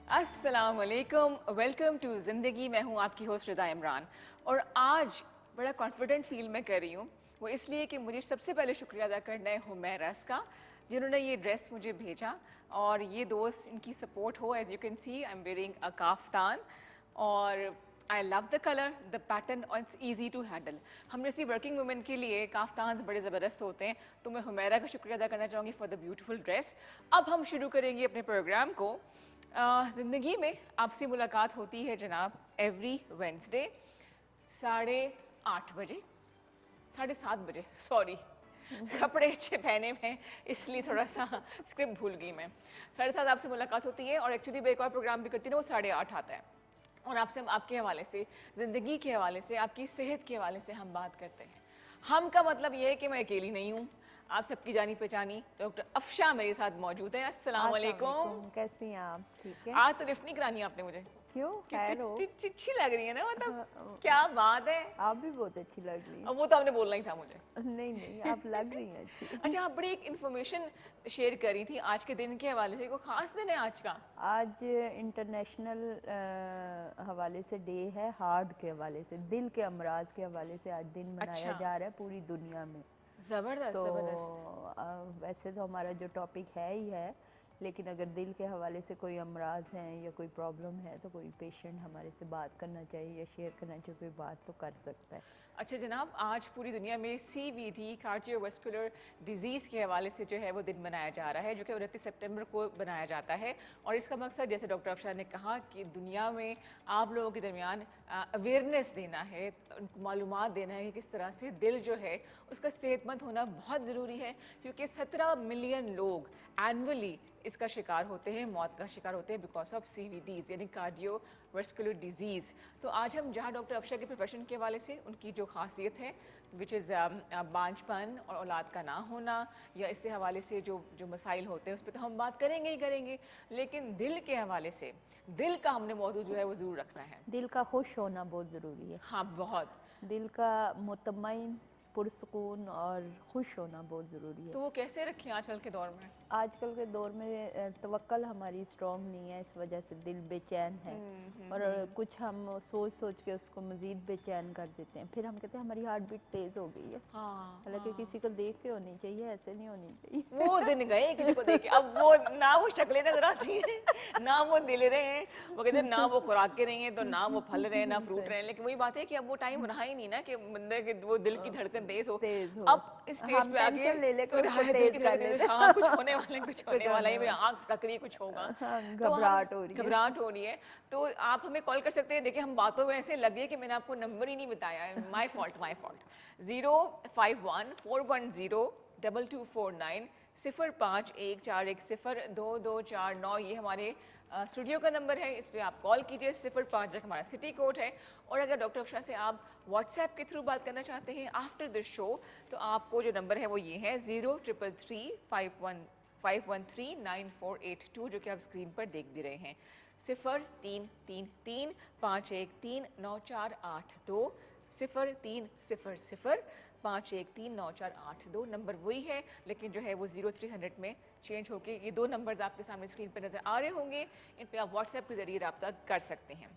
अस्सलाम वालेकुम, welcome to ज़िंदगी। मैं हूँ आपकी होस्ट रिदा इमरान और आज बड़ा कॉन्फिडेंट फील मैं कर रही हूँ। वो इसलिए कि मुझे सबसे पहले शुक्रिया अदा करना है हुमैरस का, जिन्होंने ये ड्रेस मुझे भेजा और ये दोस्त इनकी सपोर्ट हो। As you can see I am wearing a kaftan और I love the colour, the pattern और इट्स ईजी टू हैंडल। हम जैसी वर्किंग वुमेन के लिए काफ्तान बड़े ज़बरदस्त होते हैं, तो मैं हुमैरा का शुक्रिया अदा करना चाहूँगी फॉर द ब्यूटीफुल ड्रेस। अब हम शुरू करेंगे अपने प्रोग्राम को। ज़िंदगी में आपसे मुलाकात होती है जनाब एवरी वेंसडे 8:30 बजे, 7:30 बजे, सॉरी कपड़े अच्छे पहने में इसलिए थोड़ा सा स्क्रिप्ट भूल गई मैं। 7:30 आपसे मुलाकात होती है और एक्चुअली मैं एक और प्रोग्राम भी करती हूँ ना, वो 8:30 आता है और आपसे आपके हवाले से, ज़िंदगी के हवाले से, आपकी सेहत के हवाले से हम बात करते हैं। हम का मतलब ये है कि मैं अकेली नहीं हूँ, आप सबकी जानी पहचानी डॉक्टर अफशा मेरे साथ मौजूद है। अस्सलाम वालेकुम। कैसी हैं आप? ठीक है। आज तारीफ नहीं करानी आपने मुझे, क्यों? खैर हो। कितनी अच्छी लग रही है ना, मतलब हाँ, क्या बात है। आप भी बहुत अच्छी लग रही अब वो तो आपने बोलना ही था मुझे। हैं। नहीं नहीं, आप लग रही हैं अच्छी। अच्छा, आप बड़ी एक इन्फॉर्मेशन शेयर करी थी आज के दिन के हवाले से, कोई खास दिन है आज का? आज इंटरनेशनल हवाले से डे है, हार्ट के हवाले से, दिल के अमराज के हवाले से आज दिन मनाया अच्छा, जा रहा है पूरी दुनिया में। जबरदस्त तो जबरदस्त। वैसे तो हमारा जो टॉपिक है ही है, लेकिन अगर दिल के हवाले से कोई अमराज हैं या कोई प्रॉब्लम है तो कोई पेशेंट हमारे से बात करना चाहिए या शेयर करना चाहिए, कोई बात तो कर सकता है। अच्छा जनाब, आज पूरी दुनिया में CVD कार्डियोवास्कुलर डिजीज़ के हवाले से जो है वो दिन मनाया जा रहा है, जो कि 29 सितंबर को बनाया जाता है। और इसका मकसद, जैसे डॉक्टर अफशा ने कहा, कि दुनिया में आप लोगों के दरमियान अवेयरनेस देना है, उनको मालूमात देना है कि किस तरह से दिल जो है उसका सेहतमंद होना बहुत ज़रूरी है, क्योंकि 17 मिलियन लोग एनुअली इसका शिकार होते हैं, मौत का शिकार होते हैं बिकॉज ऑफ CVDs यानी कार्डियोवास्कुलर डिजीज़। तो आज हम जहाँ डॉक्टर अफशा के प्रोफेशन के हवाले से उनकी जो खासियत है, विच इज़ बांझपन और औलाद का ना होना, या इससे हवाले से जो जो मसाइल होते हैं उस पर तो हम बात करेंगे ही करेंगे, लेकिन दिल के हवाले से, दिल का हमने मौजूद जो है वो ज़रूर रखना है। दिल का खुश होना बहुत ज़रूरी है। हाँ बहुत। दिल का मुतमईन, पुरसकून और खुश होना बहुत ज़रूरी है। तो वो कैसे रखें आजकल के दौर में? आजकल के दौर में तवक्कल हमारी स्ट्रॉन्ग नहीं है, इस वजह से दिल बेचैन है। और कुछ हम सोच सोच के उसको मज़ीद बेचैन कर देते हैं, फिर हम कहते हैं हमारी हार्ट बीट तेज़ हो गई है। हाँ हालांकि किसी को देख के होनी चाहिए, ऐसे नहीं होनी चाहिए। वो दिन गए किसी को देखे, अब वो ना वो शक्लें नजर आती हैं ना वो दिल रहे हैं, वो कहते हैं ना वो खुराकें रही हैं, तो ना वो फल रहे हैं ना फ्रूट रहे हैं। लेकिन वही बात है कि अब वो टाइम रहा ही नहीं ना कि बंदे के वो दिल की धड़कन तेज हो। तेज हो। अब इस स्टेज हम पे आके टेंशन ले लेकर तो उसको दिल की तेज कर धड़कन लेते तेज, हाँ कुछ होने वाला है, कुछ होने वाला है, मेरी आँख पकड़ी, कुछ होगा। हाँ, तो हम घबराहट हो रही है। घबराहट हो रही है। तो आप हमें कॉल कर सकते हैं। देखिए, हम बातों में ऐसे लगे कि मैंने आपको नंबर ही नहीं बताया है, माई फॉल्ट माई फॉल्ट। 051-410-2249, 0514102249, ये हमारे स्टूडियो का नंबर है। इस पर आप कॉल कीजिए। 05 हमारा सिटी कोड है। और अगर डॉक्टर अफशा से आप व्हाट्सएप के थ्रू बात करना चाहते हैं आफ्टर दिस शो, तो आपको जो नंबर है वो ये है 0333519482, जो कि आप स्क्रीन पर देख भी रहे हैं। 0333513948 0300513948 नंबर वही है, लेकिन जो है वो 0300 में चेंज होके ये दो नंबर्स आपके सामने स्क्रीन पर नज़र आ रहे होंगे। इन पे आप व्हाट्सएप के ज़रिए रब्ता कर सकते हैं।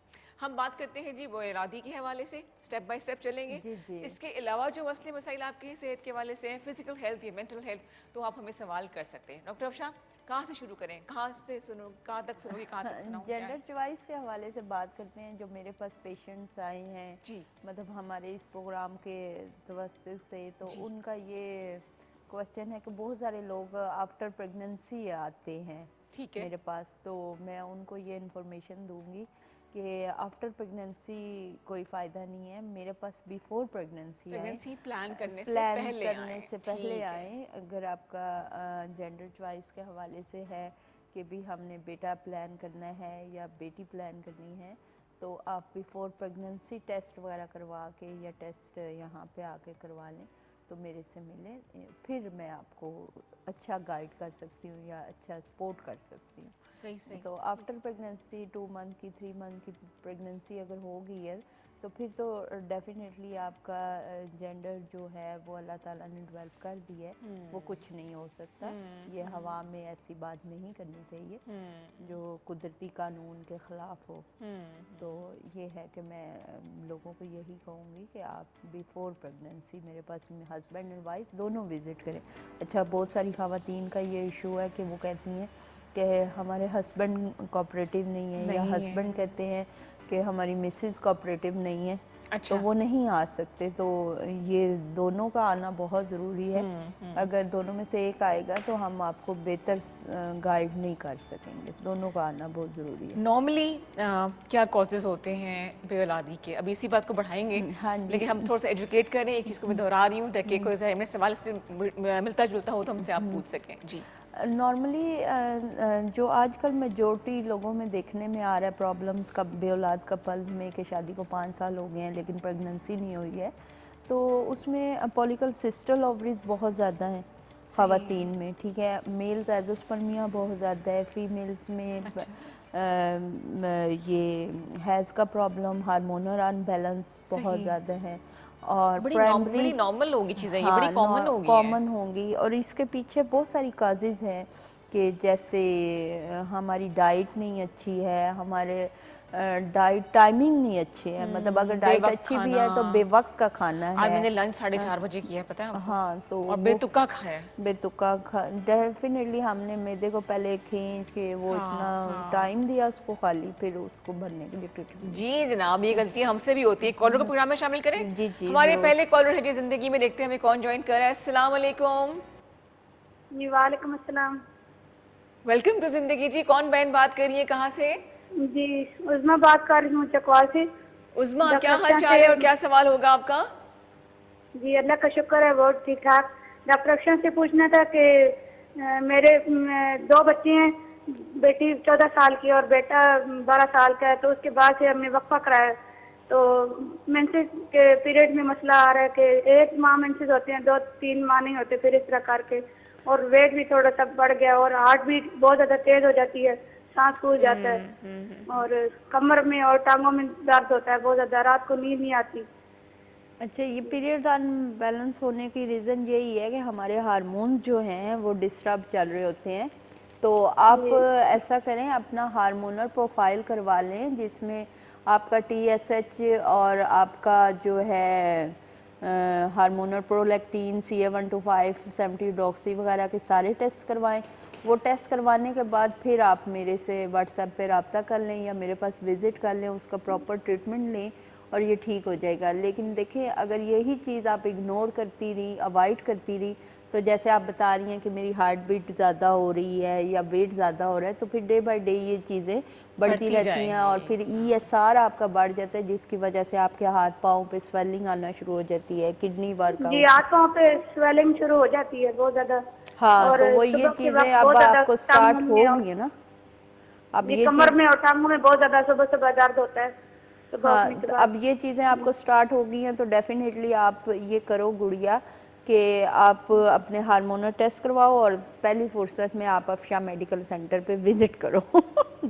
हम बात करते हैं जी वो इरादी के हवाले से, स्टेप बाय स्टेप चलेंगे। जी जी। इसके अलावा जो मसले मसाइल आपकी सेहत के हवाले से हैं, फिजिकल हेल्थ या मेंटल हेल्थ, तो आप हमें सवाल कर सकते हैं। डॉक्टर अफशा, कहाँ से शुरू करें, कहाँ से सुनो, कहाँ तक सुनोगी, कहाँ तक सुनाऊँ, क्या है? जेंडर चॉइस के हवाले से बात करते हैं। जो मेरे पास पेशेंट्स आए हैं, जी मतलब हमारे इस प्रोग्राम के तवज्जो से, तो जी उनका ये क्वेश्चन है कि बहुत सारे लोग आफ्टर प्रेगनेंसी आते हैं ठीक है। मेरे पास। तो मैं उनको ये इन्फॉर्मेशन दूंगी कि आफ्टर प्रेगनेंसी कोई फ़ायदा नहीं है, मेरे पास बिफोर प्रेगनेंसी आए, प्रेगनेंसी प्लान करने से प्लान पहले करने आए, से पहले ठीक है। आए। अगर आपका जेंडर चॉइस के हवाले से है कि भी हमने बेटा प्लान करना है या बेटी प्लान करनी है, तो आप बिफोर प्रेगनेंसी टेस्ट वगैरह करवा के या टेस्ट यहाँ पे आके करवा लें, तो मेरे से मिलें, फिर मैं आपको अच्छा गाइड कर सकती हूँ या अच्छा सपोर्ट कर सकती हूँ। सही सही तो ठीक। आफ्टर प्रेगनेंसी 2 मंथ की 3 मंथ की प्रेगनेंसी अगर हो गई है, तो फिर तो डेफिनेटली आपका जेंडर जो है वो अल्लाह ताला ने डेवलप कर दिया है, वो कुछ नहीं हो सकता। ये हवा में ऐसी बात नहीं करनी चाहिए जो कुदरती कानून के ख़िलाफ़ हो। तो ये है कि मैं लोगों को यही कहूँगी कि आप बिफ़ोर प्रेगनेंसी मेरे पास हस्बैंड एंड वाइफ दोनों विज़िट करें। अच्छा, बहुत सारी ख़वातीन का ये इशू है कि वो कहती हैं कि हमारे हस्बैंड कोऑपरेटिव नहीं है, या हस्बैंड कहते हैं कि हमारी मिसेस कोऑपरेटिव नहीं है। अच्छा। तो वो नहीं आ सकते। तो ये दोनों का आना बहुत ज़रूरी है। अगर दोनों में से एक आएगा तो हम आपको बेहतर गाइड नहीं कर सकेंगे। दोनों का आना बहुत ज़रूरी है। नॉर्मली क्या कॉजेज़ होते हैं बेऔलादी के? अभी इसी बात को बढ़ाएंगे, हाँ जी। लेकिन हम थोड़ा सा एजुकेट करें। एक चीज़ को मैं दोहरा रही हूँ ताकि कोई ज़रा मेरे सवाल से मिलता जुलता हो तो हमसे आप पूछ सकें। जी। नॉर्मली जो आजकल मेजॉरिटी लोगों में देखने में आ रहा है प्रॉब्लम्स का बेऔलाद कपल्स में कि शादी को 5 साल हो गए हैं लेकिन प्रेगनेंसी नहीं हुई है, तो उसमें पॉलीसिस्टिक ओवरीज बहुत ज़्यादा हैं ख़वातीन में। ठीक है, मेल एंडोस्पर्मिया बहुत ज़्यादा है, फीमेल्स में ये हैज़ का प्रॉब्लम, हार्मोनल अनबैलेंस बहुत ज़्यादा है, और बड़ी नॉर्मल होगी चीज़ें, ये बड़ी कॉमन होगी, कॉमन होंगी। और इसके पीछे बहुत सारी काजेज़ हैं कि जैसे हमारी डाइट नहीं अच्छी है, हमारे डाइट टाइमिंग नहीं अच्छी है। मतलब अगर डाइट अच्छी भी है तो बेवक्त का खाना है। आज मैंने लंच 4:30 बजे किया है, पता है आपको? हाँ, तो और बेतुका खाया। बेतुका डेफिनेटली हमने मैदे को पहले खींच के वो इतना टाइम दिया उसको, खाली फिर उसको भरने के लिए। जी जनाब, ये गलती हमसे भी होती है। कॉलर को प्रोग्राम में शामिल करें। जी जी, हमारे पहले कॉलर है जी जिंदगी में, देखते हैं हमें कौन ज्वाइन कर रहा है। अस्सलाम वालेकुम। जी वालेकुम अस्सलाम। वेलकम टू जिंदगी। जी कौन बहन बात कर रही है, कहाँ से? जी उज़मा बात कर रही हूँ चकवाल से। उज़मा, क्या हाल चाल है और क्या सवाल होगा आपका? जी अल्लाह का शुक्र है, बहुत ठीक ठाक। डॉक्टर अफशान से पूछना था कि मेरे 2 बच्चे हैं, बेटी 14 साल की और बेटा 12 साल का है। तो उसके बाद से हमने वक्फा कराया, तो मेंसेस के पीरियड में मसला आ रहा है कि 1 माह मेंसेस होते हैं, 2-3 माह नहीं होते, फिर इस तरह करके। और वेट भी थोड़ा सा बढ़ गया और हार्ट बीट बहुत ज़्यादा तेज हो जाती है, सांस फूल जाता है, और कमर में और टांगों में दर्द होता है बहुत ज़्यादा, रात को नींद नहीं आती। अच्छा, ये पीरियड अनबैलेंस होने की रीज़न यही है कि हमारे हार्मोन्स जो हैं वो डिस्टर्ब चल रहे होते हैं। तो आप ऐसा करें, अपना हार्मोनल प्रोफाइल करवा लें जिसमें आपका TSH और आपका जो है हार्मोनल प्रोलैक्टिन, CA125, 70 डॉक्सी वगैरह के सारे टेस्ट करवाएं। वो टेस्ट करवाने के बाद फिर आप मेरे से व्हाट्सएप पे रब्ता कर लें या मेरे पास विज़िट कर लें, उसका प्रॉपर ट्रीटमेंट लें और ये ठीक हो जाएगा। लेकिन देखें, अगर यही चीज़ आप इग्नोर करती रही, अवॉइड करती रही, तो जैसे आप बता रही हैं कि मेरी हार्ट बीट ज़्यादा हो रही है या वेट ज़्यादा हो रहा है, तो फिर डे बाय डे ये चीज़ें बढ़ती रहती हैं और फिर ESR आपका बढ़ जाता है, जिसकी वजह से आपके हाथ पाँव पे स्वेलिंग आना शुरू हो जाती है, किडनी वर्क जी हाथ पाँव पे स्वेलिंग शुरू हो जाती है बहुत ज़्यादा। हाँ, तो वो ये चीज़ें अब आपको स्टार्ट हो गई है ना। अब ये कमर में और टांगों में बहुत ज़्यादा सुबह सुबह दर्द होता है। हाँ, तो अब ये चीज़ें आपको स्टार्ट हो गई हैं, तो डेफिनेटली आप ये करो गुड़िया कि आप अपने हार्मोनल टेस्ट करवाओ और पहली फुर्सत में आप अफशा मेडिकल सेंटर पे विजिट करो।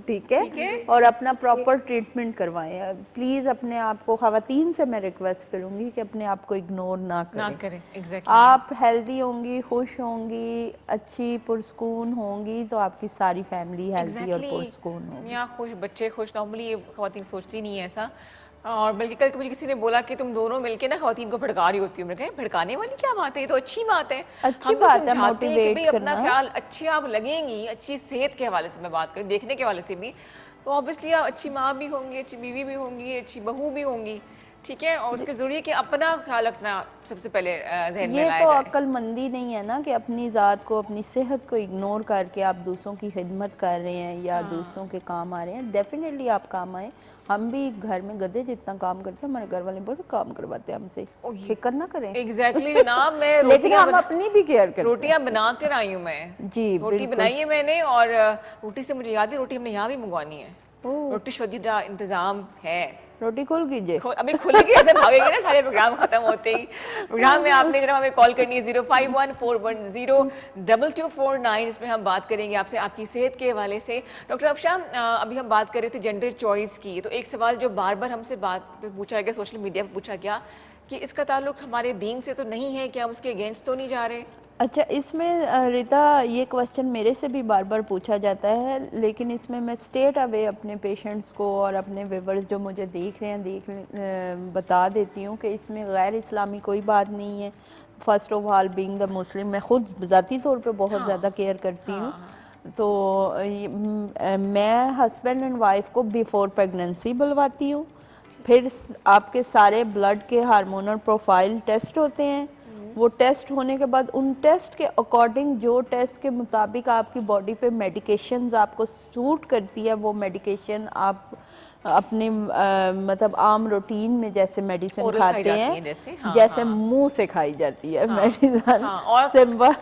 ठीक है, और अपना प्रॉपर ट्रीटमेंट करवाएं। प्लीज़ अपने आप को, ख़वातीन से मैं रिक्वेस्ट करूँगी कि अपने आप को इग्नोर ना करें। exactly. आप हेल्दी होंगी, खुश होंगी, अच्छी पुरस्कून होंगी, तो आपकी सारी फैमिली हेल्दी और पुरस्कून होगी। यहाँ खुश, बच्चे खुश। नॉर्मली ये ख़वातीन सोचती नहीं है ऐसा। और बल्कि कल मुझे किसी ने बोला कि तुम दोनों मिलके ना ख़वातीन को भड़का रही होती हो। मैंने कहा भड़काने वाली क्या बात है, ये तो अच्छी बात है। अच्छी बात है, समझाते हैं कि भाई अपना करना। ख्याल, अच्छी आप लगेंगी, अच्छी सेहत के हवाले से मैं बात करूँ, देखने के हवाले से भी, तो ऑब्वियसली आप अच्छी माँ भी होंगी, अच्छी बीवी भी होंगी, अच्छी बहू भी होंगी। ठीक है, और उसके जरूरी कि अपना ख्याल रखना सबसे पहले ज़हन में लाया ये तो जाए। अक्लमंदी नहीं है ना कि अपनी ज़ात को, अपनी सेहत को इग्नोर करके आप दूसरों की खिदमत कर रहे हैं या दूसरों के काम आ रहे हैं। डेफिनेटली आप काम आए। हम भी घर में गधे जितना काम करते हैं, हमारे घर वाले बहुत काम करवाते हैं हमसे, फिक्र ना करें। एग्जैक्टली जनाब, मैं लेकिन हम अपनी भी केयर करते हैं। रोटियां बना कर आई हूँ मैं। जी, रोटी बनाई है मैंने, और रोटी से मुझे याद है, रोटी हमने यहाँ भी मंगवानी है। रोटी शदीदा इंतजाम है। रोटी खोल कीजिए। अभी खुलेगी, ऐसे भागेंगे ना सारे प्रोग्राम खत्म होते ही। प्रोग्राम में आपने जरा हमें कॉल करनी है 0514102249, इसमें हम बात करेंगे आपसे आपकी सेहत के हवाले से। डॉक्टर अफशा, अभी हम बात कर रहे थे जेंडर चॉइस की, तो एक सवाल जो बार बार हमसे बात पे पूछा गया, सोशल मीडिया पे पूछा गया कि इसका ताल्लुक हमारे दीन से तो नहीं है, क्या हम उसके अगेंस्ट तो नहीं जा रहे? अच्छा, इसमें रीता ये क्वेश्चन मेरे से भी बार बार पूछा जाता है, लेकिन इसमें मैं स्टेट अवे अपने पेशेंट्स को और अपने व्यूअर्स जो मुझे देख रहे हैं बता देती हूँ कि इसमें गैर इस्लामी कोई बात नहीं है। First of all being the Muslim, मैं खुद ज़ाती तौर पे बहुत ज़्यादा केयर करती हूँ। तो मैं हस्बैंड एंड वाइफ को बिफोर प्रेगनेंसी बुलवाती हूँ, फिर आपके सारे ब्लड के हार्मोनल प्रोफाइल टेस्ट होते हैं। वो टेस्ट होने के बाद उन टेस्ट के अकॉर्डिंग, जो टेस्ट के मुताबिक आपकी बॉडी पे मेडिकेशंस आपको सूट करती है, वो मेडिकेशन आप अपने मतलब आम रूटीन में जैसे मेडिसिन खाते हैं, जैसे मुंह से खाई जाती है मेडिसिन, और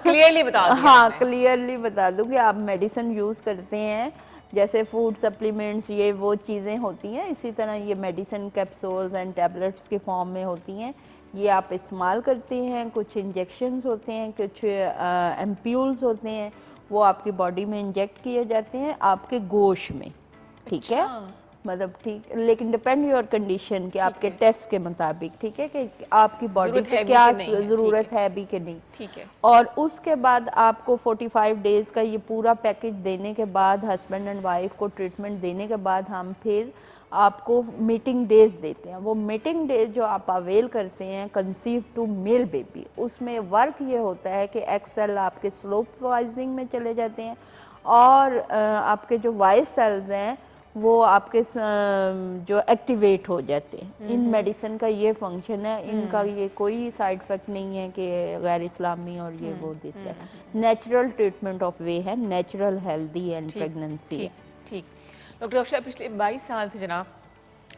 क्लियरली बता दिया। हाँ, क्लियरली बता दूं कि आप मेडिसिन यूज़ करते हैं, जैसे फूड सप्लीमेंट्स, ये वो चीज़ें होती हैं, इसी तरह ये मेडिसिन कैप्सूल्स एंड टैबलेट्स के फॉर्म में होती हैं, ये आप इस्तेमाल करते हैं। कुछ इंजेक्शंस होते हैं, कुछ एम्प्यूल्स होते हैं, वो आपकी बॉडी में इंजेक्ट किए जाते हैं आपके गोश में, ठीक है? मतलब ठीक, लेकिन डिपेंड योर कंडीशन कि आपके टेस्ट के मुताबिक, ठीक है, कि आपकी बॉडी पे क्या ज़रूरत है भी कि नहीं, ठीक है। और उसके बाद आपको 45 डेज़ का ये पूरा पैकेज देने के बाद, हस्बैंड एंड वाइफ को ट्रीटमेंट देने के बाद, हम फिर आपको मीटिंग डेज देते हैं। वो मीटिंग डेज जो आप अवेल करते हैं कंसीव टू मेल बेबी, उसमें वर्क ये होता है कि एक्सेल आपके स्लोप वाइजिंग में चले जाते हैं, और आपके जो वाइस सेल्स हैं वो आपके जो एक्टिवेट हो जाते हैं। इन मेडिसिन का ये फंक्शन है, इनका ये कोई साइड इफेक्ट नहीं है कि गैर इस्लामी और ये वो देता है। नेचुरल ट्रीटमेंट ऑफ वे है, नेचुरल हेल्दी एंड प्रेगनेंसी है। ठीक। डॉक्टर अफशा पिछले 22 साल से जनाब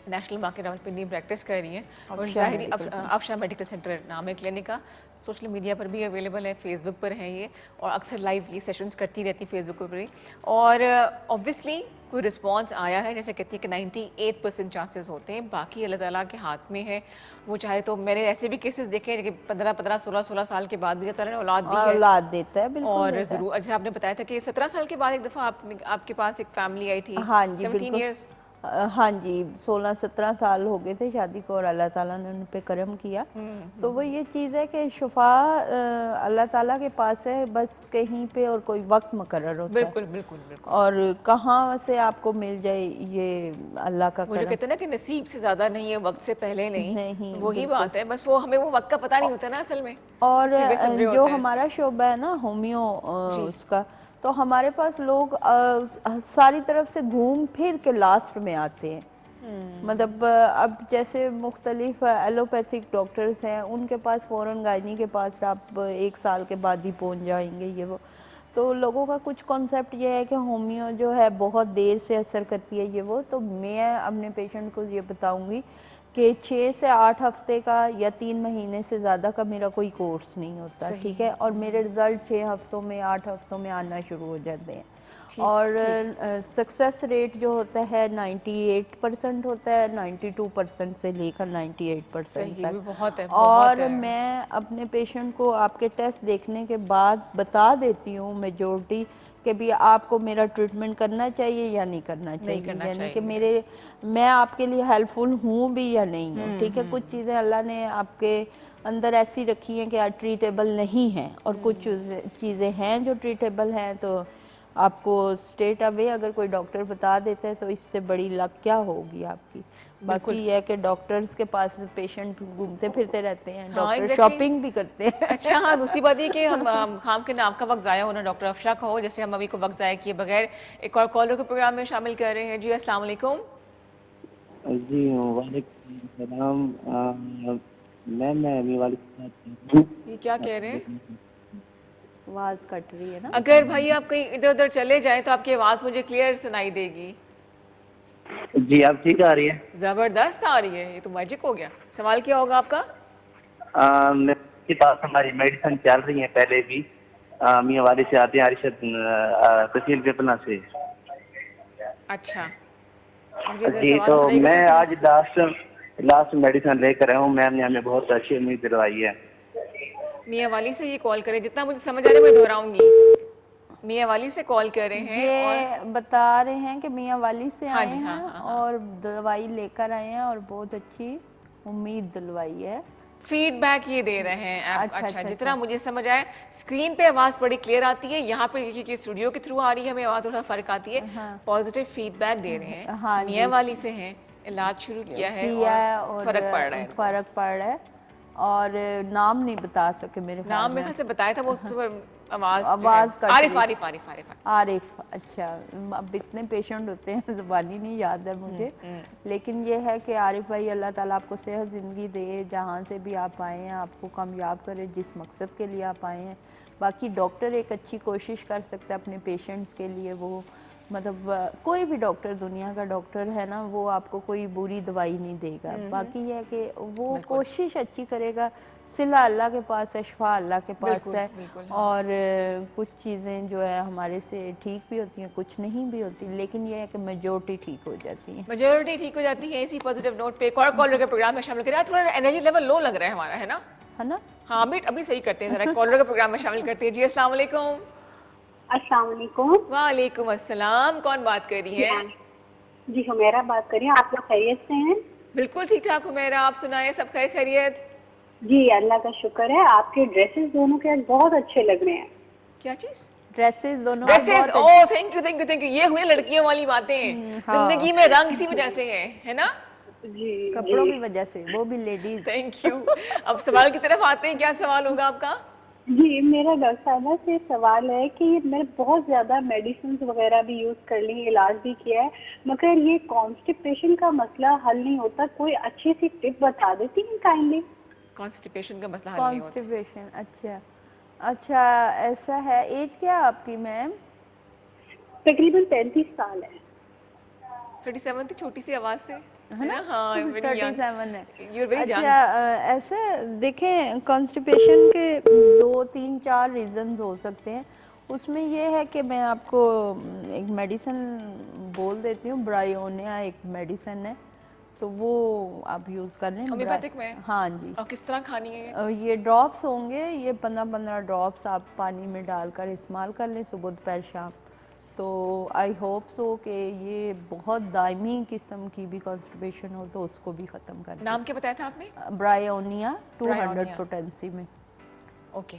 नेशनल मार्केट रावलपिंडी में प्रैक्टिस कर रही हैं, और ज़ाहिरी अफशा मेडिकल सेंटर नाम है क्लिनिक का, सोशल मीडिया पर भी अवेलेबल है, फेसबुक पर है ये, और अक्सर लाइव ये सेशंस करती रहती है फेसबुक पर भी, और ऑब्वियसली कोई रिस्पांस आया है, जैसे कहती है कि 98% चांसेस होते हैं, बाकी अल्लाह ताला के हाथ में है। वो चाहे तो मैंने ऐसे भी केसेस देखे हैं कि 15-15, 16-16 साल के बाद भी अल्लाह ताला ने औलाद देता है, बिल्कुल। और ज़रूर, जैसे आपने बताया था कि 17 साल के बाद एक दफ़ा आपके पास एक फैमिली आई थी। हाँ जी, 17 ईयर्स, हाँ जी, 16-17 साल हो गए थे शादी को, और अल्लाह ताला ने उन पे करम किया। तो वो ये चीज़ है कि शुफा अल्लाह ताला के पास है, बस कहीं पे और कोई वक्त मुकर्रर होता है। बिल्कुल बिल्कुल बिल्कुल। और कहाँ से आपको मिल जाए ये अल्लाह का वो जो करम। कहते हैं ना कि नसीब से ज़्यादा नहीं है, वक्त से पहले नहीं, वही बिल्कुल। बात है, बस वो हमें वो वक्त का पता नहीं होता ना असल में। और इसलिए जो हमारा शोबा है ना होमियो उसका, तो हमारे पास लोग सारी तरफ से घूम फिर के लास्ट में आते हैं। मतलब अब जैसे मुख्तलिफ एलोपैथिक डॉक्टर्स हैं, उनके पास फ़ौरन गायनी के पास आप 1 साल के बाद ही पहुंच जाएंगे, ये वो। तो लोगों का कुछ कॉन्सेप्ट ये है कि होमियो जो है बहुत देर से असर करती है, ये वो। तो मैं अपने पेशेंट को ये बताऊंगी कि 6 से 8 हफ्ते का या 3 महीने से ज़्यादा का मेरा कोई कोर्स नहीं होता, ठीक है, और मेरे रिज़ल्ट 6 हफ्तों में, 8 हफ्तों में आना शुरू हो जाते हैं। और सक्सेस रेट जो होता है 98% होता है, 92% से लेकर 98% तक। बहुत है, और मैं अपने पेशेंट को आपके टेस्ट देखने के बाद बता देती हूँ मेजॉरिटी कि भी आपको मेरा ट्रीटमेंट करना चाहिए या नहीं करना चाहिए, यानी कि मैं आपके लिए हेल्पफुल हूँ भी या नहीं हूँ, ठीक है। कुछ चीज़ें अल्लाह ने आपके अंदर ऐसी रखी हैं कि ट्रीटेबल नहीं हैं, और कुछ चीज़ें हैं जो ट्रीटेबल हैं। तो आपको स्ट्रेट अवे अगर कोई डॉक्टर बता देता है तो इससे बड़ी लक क्या होगी आपकी। बाकी यह है कि डॉक्टर्स के पास पेशेंट घूमते फिरते रहते हैं, डॉक्टर शॉपिंग भी करते हैं। अच्छा, हाँ, दूसरी बात ये कि हम खाम के नाम का वक्त ज़ाया होना डॉक्टर अफशा का हो, जैसे हम अभी को वक्त ज़ाया किए बगैर एक और कॉलर को प्रोग्राम में शामिल कर रहे हैं। जी अस्सलाम वालेकुम। जी वालेकुम सलाम। मैं अभी वालेकुम, ये क्या कह रहे हैं? आवाज़ कट रही है ना। अगर भाई आप कहीं इधर उधर चले जाएं तो आपकी आवाज़ मुझे क्लियर सुनाई देगी। जी आप ठीक आ रही है? जबरदस्त आ रही है, ये तो मैजिक हो गया। सवाल क्या होगा आपका? मेरे पास हमारी मेडिसिन चल रही है, पहले भी मियाँ वाले से आते हैं, अरिशद तहसील पेपला से। अच्छा, मुझे जी, सवाल तो थोड़ा एक मैं अच्छे से आज लास्ट मेडिसिन लेकर आया हूँ। मैम ने हमें बहुत अच्छी उम्मीद दिलवाई है। मियाँ वाली से ये कॉल करें, जितना मुझे समझ आ रहा है मैं दोहराऊंगी। मियाँ वाली से कॉल कर रहे हैं और ये बता रहे हैं कि मियाँ वाली से हाँ आए जी, हाँ हैं हाँ हाँ, और दवाई लेकर आए हैं और बहुत अच्छी उम्मीद दिलवाई है। फीडबैक ये दे रहे हैं आप। अच्छा, अच्छा, अच्छा, जितना अच्छा। मुझे समझ आया, स्क्रीन पे आवाज़ बड़ी क्लियर आती है, यहाँ पे क्योंकि स्टूडियो के थ्रू आ रही है हमें आवाज़ थोड़ा फर्क आती है। हाँ, पॉजिटिव फीडबैक दे रहे हैं, हाँ मियाँ जी, वाली से हैं, इलाज शुरू किया है किया और है और फर्क पड़ रहा है इनको। फर्क पड़ रहा है और नाम नहीं बता सके मेरे ख्याल नाम मेरे में। ख्याल से बताया था वो आवाज़ जो है आवाज़ कट आरिफ रही। आरिफ आरिफ आरिफ आरिफ, अच्छा। अब इतने पेशेंट होते हैं ज़ुबानी नहीं याद है मुझे, लेकिन ये है कि आरिफ भाई अल्लाह ताला आपको सेहत ज़िंदगी दे, जहाँ से भी आप आए हैं आपको कामयाब करे जिस मकसद के लिए आप आए हैं। बाकी डॉक्टर एक अच्छी कोशिश कर सकता है अपने पेशेंट्स के लिए, वो मतलब कोई भी डॉक्टर दुनिया का डॉक्टर है ना, वो आपको कोई बुरी दवाई नहीं देगा। बाकी ये है कि वो कोशिश अच्छी करेगा। सिला अल्लाह के पास है, शफा अल्लाह के पास बिल्कुल है। बिल्कुल, हाँ। और कुछ चीज़ें जो है हमारे से ठीक भी होती हैं, कुछ नहीं भी होती, लेकिन ये है कि मेजोरिटी ठीक हो जाती है। मेजोरिटी ठीक हो जाती है। इसी पॉजिटिव नोट पे एक और कॉलर के प्रोग्राम में शामिल करें। आज थोड़ा एनर्जी लेवल लो लग रहा है हमारा, है ना? है ना? हाँ, अभी अभी सही करते हैं, जरा कॉलर के प्रोग्राम में शामिल करते हैं। जी अस्सलाम वालेकुम। अस्सलाम वालेकुम। वालेकुम अस्सलाम, कौन बात कर रही है? जी हुमैरा बात कर रही हूँ। आप लोग खैरियत से हैं? बिल्कुल ठीक ठाक हूँ मेरा, आप सुनाए, सब खैर खैरियत? जी अल्लाह का शुक्र है। आपके ड्रेसेस दोनों के आज बहुत अच्छे लग रहे हैं। क्या चीज? ड्रेसेस दोनों के ड्रेसेस, बहुत oh thank you thank you thank you. ये हुई लड़कियों वाली बातें। हाँ। जिंदगी में रंग इसी वजह से है ना? जी कपड़ों जी की वजह से, वो भी लेडीज। Thank you. अब सवाल की तरफ आते हैं, क्या सवाल होगा आपका? जी, मेरा डॉक्टर साहबा से सवाल है कि मैंने बहुत ज़्यादा मेडिसिन वगैरह भी यूज़ कर ली, इलाज भी किया है, मगर ये कॉन्स्टिपेशन का मसला हल नहीं होता। कोई अच्छी सी टिप बता देती हैं काइंडली? कॉन्स्टिपेशन का मसला हल नहीं होता। कॉन्स्टिपेशन, अच्छा अच्छा। ऐसा है, एज क्या है आपकी मैम? तकरीबन 35 साल है। 37 थी छोटी सी आवाज से, है ना? हाँ, very young. 37 है। You're very young. अच्छा, ऐसे देखें कॉन्स्टिपेशन के 2 3 4 रीजंस हो सकते हैं। उसमें ये है कि मैं आपको एक मेडिसिन बोल देती हूँ, ब्रायोनिया एक मेडिसिन है, तो वो आप यूज़ कर लें। होम्योपैथिक में? हाँ जी। और किस तरह खानी है ये? ये ड्रॉप्स होंगे, ये 15-15 ड्रॉप्स आप पानी में डालकर इस्तेमाल कर लें सुबह दोपहर शाम। तो आई होप सो कि ये बहुत दायमी किस्म की भी कॉन्स्टिपेशन हो तो उसको भी ख़त्म कर नाम क्या बताया था आपने? Bryonia 200 bryonia. पोटेंसी में। ओके,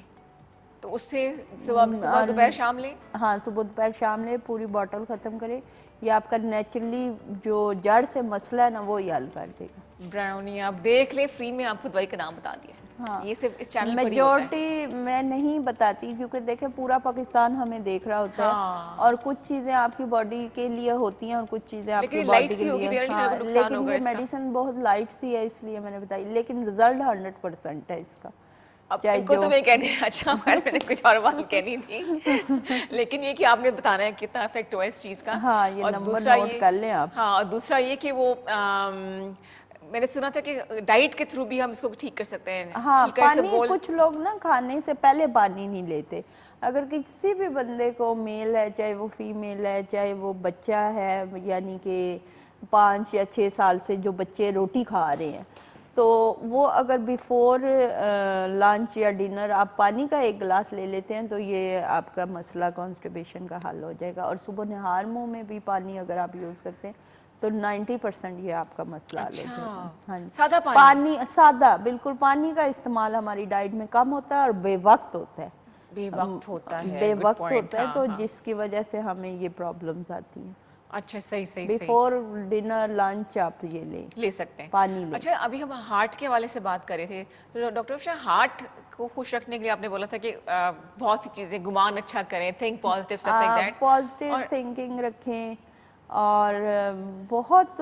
तो उससे सुबह दोपहर शाम लें? हाँ, सुबह दोपहर शाम ले, पूरी बॉटल ख़त्म करें। ये आपका नेचुरली जो जड़ से मसला है ना, वो ही हल कर देगा। ब्रायोनिया आप देख ले, फ्री में आपको दवाई का नाम बता दिया। हाँ, ये सिर्फ इस चैनल पर ही होता है। मेजॉरिटी मैं नहीं बताती क्योंकि देखें पूरा पाकिस्तान हमें देख रहा होता हाँ। है, और कुछ चीज़ें आपकी बॉडी के लिए होती हैं और कुछ चीज़ें आपकी लेकिन बॉडी लाइट सी के होगी, लिए। मेरा नहीं हाँ, ख्याल कोई नुकसान लेकिन होगा ये इसका। मेडिसिन बहुत लाइट सी है इसलिए मैंने बताई, लेकिन रिजल्ट 100% है इसका। अब चाहे इनको जो- तो मैं कहने अच्छा मैंने कुछ और बात कहनी थी लेकिन ये कि आपने बताना है कितना इफेक्ट हुआ इस चीज़ का। हाँ, ये और नंबर दूसरा नोट कर लें आप। हाँ, और दूसरा ये कि वो मैंने सुना था कि डाइट के थ्रू भी हम इसको ठीक कर सकते हैं। हाँ, छिलका पानी इसबगोल। कुछ लोग ना खाने से पहले पानी नहीं लेते। अगर किसी भी बंदे को, मेल है चाहे वो फीमेल है चाहे वो बच्चा है, यानी कि 5 या 6 साल से जो बच्चे रोटी खा रहे हैं, तो वो अगर बिफोर लंच या डिनर आप पानी का 1 गिलास ले लेते हैं तो ये आपका मसला कॉन्स्टिपेशन का हल हो जाएगा। और सुबह नहार मुँह में भी पानी अगर आप यूज़ करते हैं तो 90% ये आपका मसला हल हो अच्छा, जाएगा। हाँ जी। सादा पानी? पानी सादा, बिल्कुल पानी का इस्तेमाल हमारी डाइट में कम होता है और बेवक्त होता है। बेवक्त होता है, good बेवक्त point, होता है, हाँ, तो हाँ। जिसकी वजह से हमें ये प्रॉब्लम्स आती हैं। अच्छा, सही सही सही बिफोर डिनर लंच आप ये लें, ले सकते हैं, पानी लें। अच्छा, अभी हम हार्ट के हवाले से बात कर रहे थे, तो डॉक्टर अफशा, हार्ट को खुश रखने के लिए आपने बोला था कि बहुत सी चीजें, गुमान अच्छा करें, think positive, stuff like that. Positive thinking रखें और बहुत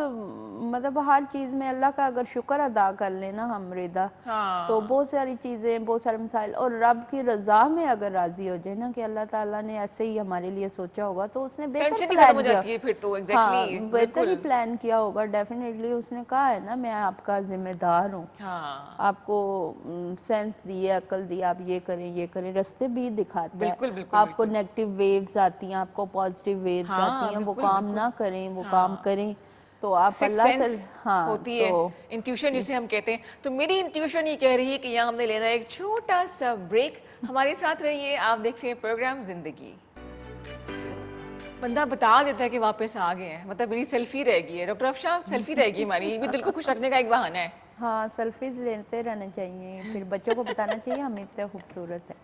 मतलब हर चीज़ में अल्लाह का अगर शुक्र अदा कर लेना हम रिदा, हाँ। तो बहुत सारी चीज़ें, बहुत सारे मसाइल, और रब की रज़ा में अगर राज़ी हो जाए ना कि अल्लाह ताला ने ऐसे ही हमारे लिए सोचा होगा, तो उसने बेहतर टेंशन ही प्लान खत्म हो किया। जाती है फिर तो, हाँ, एग्जैक्टली, बेहतर ही बिल्कुल। प्लान किया होगा डेफिनेटली। उसने कहा है ना, मैं आपका जिम्मेदार हूँ, हाँ, आपको सेंस दिए, अकल दी, आप ये करें ये करें, रास्ते भी दिखाता है। बिल्कुल, बिल्कुल, आपको नेगेटिव वेव्स आती हैं, आपको पॉजिटिव वेव्स हाँ, आती हैं, वो बिल्कुल, काम बिल्कुल। ना करें, वो हाँ। काम करें। तो आप Sixth अल्लाह से sense हाँ होती है, तो इंट्यूशन जिसे हम कहते हैं। तो मेरी इंट्यूशन ये कह रही है कि यहाँ हमने लेना है एक छोटा सा ब्रेक। हमारे साथ रहिए, आप देख रहे हैं प्रोग्राम जिंदगी। बंदा बता देता है कि वापस आ गए हैं, मतलब मेरी सेल्फी रह गई है। डॉक्टर अफशा, सेल्फी रह गई हमारी, ये भी दिल को खुश रखने का एक बहाना है। हाँ सेल्फीज लेते रहना चाहिए, फिर बच्चों को बताना चाहिए हम इतने खूबसूरत हैं।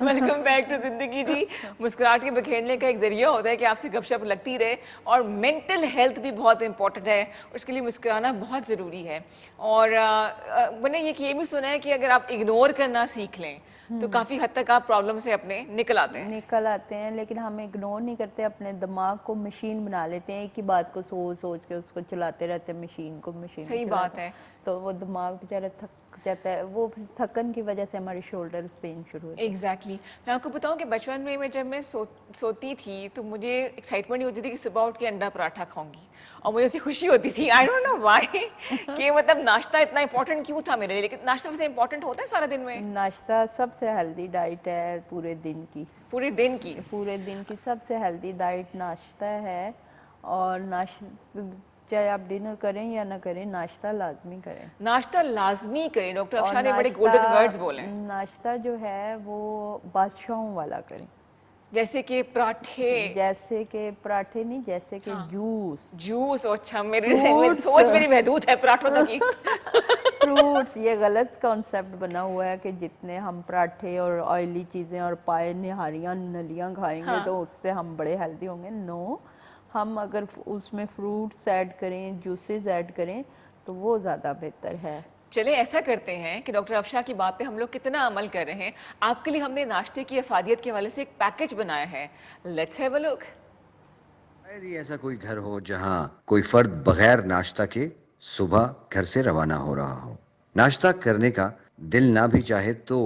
वेलकम बैक टू जिंदगी जी। मुस्कुराहट के बखेरने का एक जरिया होता है कि आपसे गपशप लगती रहे, और मेंटल हेल्थ भी बहुत इंपॉर्टेंट है, उसके लिए मुस्कुराना बहुत ज़रूरी है। और मैंने ये भी सुना है कि अगर आप इग्नोर करना सीख लें तो काफ़ी हद तक आप प्रॉब्लम से अपने निकल आते हैं। निकल आते हैं, लेकिन हम इग्नोर नहीं करते, अपने दिमाग को मशीन बना लेते हैं, एक ही बात को सोच सोच के उसको चलाते रहते हैं, मशीन को सही बात है। तो वो दिमाग बेचारा थक जाता है, वो थकन की वजह से हमारे शोल्डर पेन शुरू होते हैं। एग्जैक्टली मैं आपको बताऊं कि बचपन में जब मैं सोती थी तो मुझे एक्साइटमेंट होती थी कि सुबह उठ के अंडा पराठा खाऊंगी, और मुझे उससे खुशी होती थी। आई डोंट नो व्हाई कि मतलब नाश्ता इतना इंपॉर्टेंट क्यों था मेरे लिए। लेकिन नाश्ता वैसे इंपॉर्टेंट होता है सारा दिन में? नाश्ता सबसे हेल्दी डाइट है पूरे दिन की। पूरे दिन की? पूरे दिन की सबसे हेल्दी डाइट नाश्ता है। और चाहे आप डिनर करें या ना करें, नाश्ता लाजमी करें। नाश्ता लाजमी करें। डॉक्टर और अफशा ने बड़े गोल्डन वर्ड्स बोले। नाश्ता जो है वो बादशाहों वाला करें, जैसे कि पराठे। जैसे कि पराठे नहीं, जैसे कि जूस। जूस? अच्छा, मेरे सोच मेरी महदूद है पराठों तक की। फ्रूट्स, ये गलत कॉन्सेप्ट बना हुआ है कि जितने हम पराठे और ऑयली चीज़ें और पाए निहारियाँ नलियाँ खाएंगे तो उससे हम बड़े हेल्दी होंगे। नो, हम अगर उसमें फ्रूट्स ऐड करें, जूसेस ऐड करें तो वो ज़्यादा बेहतर है। चले ऐसा करते हैं कि डॉक्टर अफशा की बात पे हम लोग कितना अमल कर रहे हैं। आपके लिए हमने नाश्ते की अफादियत के हवाले से एक पैकेज बनाया है। Let's have a look. यदि ऐसा कोई घर हो जहां कोई फर्द बगैर नाश्ता के सुबह घर से रवाना हो रहा हो, नाश्ता करने का दिल ना भी चाहे तो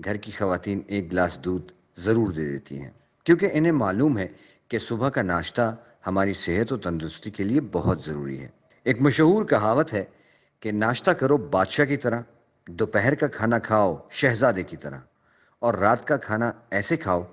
घर की खवातीन एक गिलास दूध जरूर दे देती हैं, क्योंकि इन्हें मालूम है कि सुबह का नाश्ता हमारी सेहत और तंदुरुस्ती के लिए बहुत जरूरी है। एक मशहूर कहावत है कि नाश्ता करो बादशाह की तरह, दोपहर का खाना खाओ शहजादे की तरह, और रात का खाना ऐसे खाओ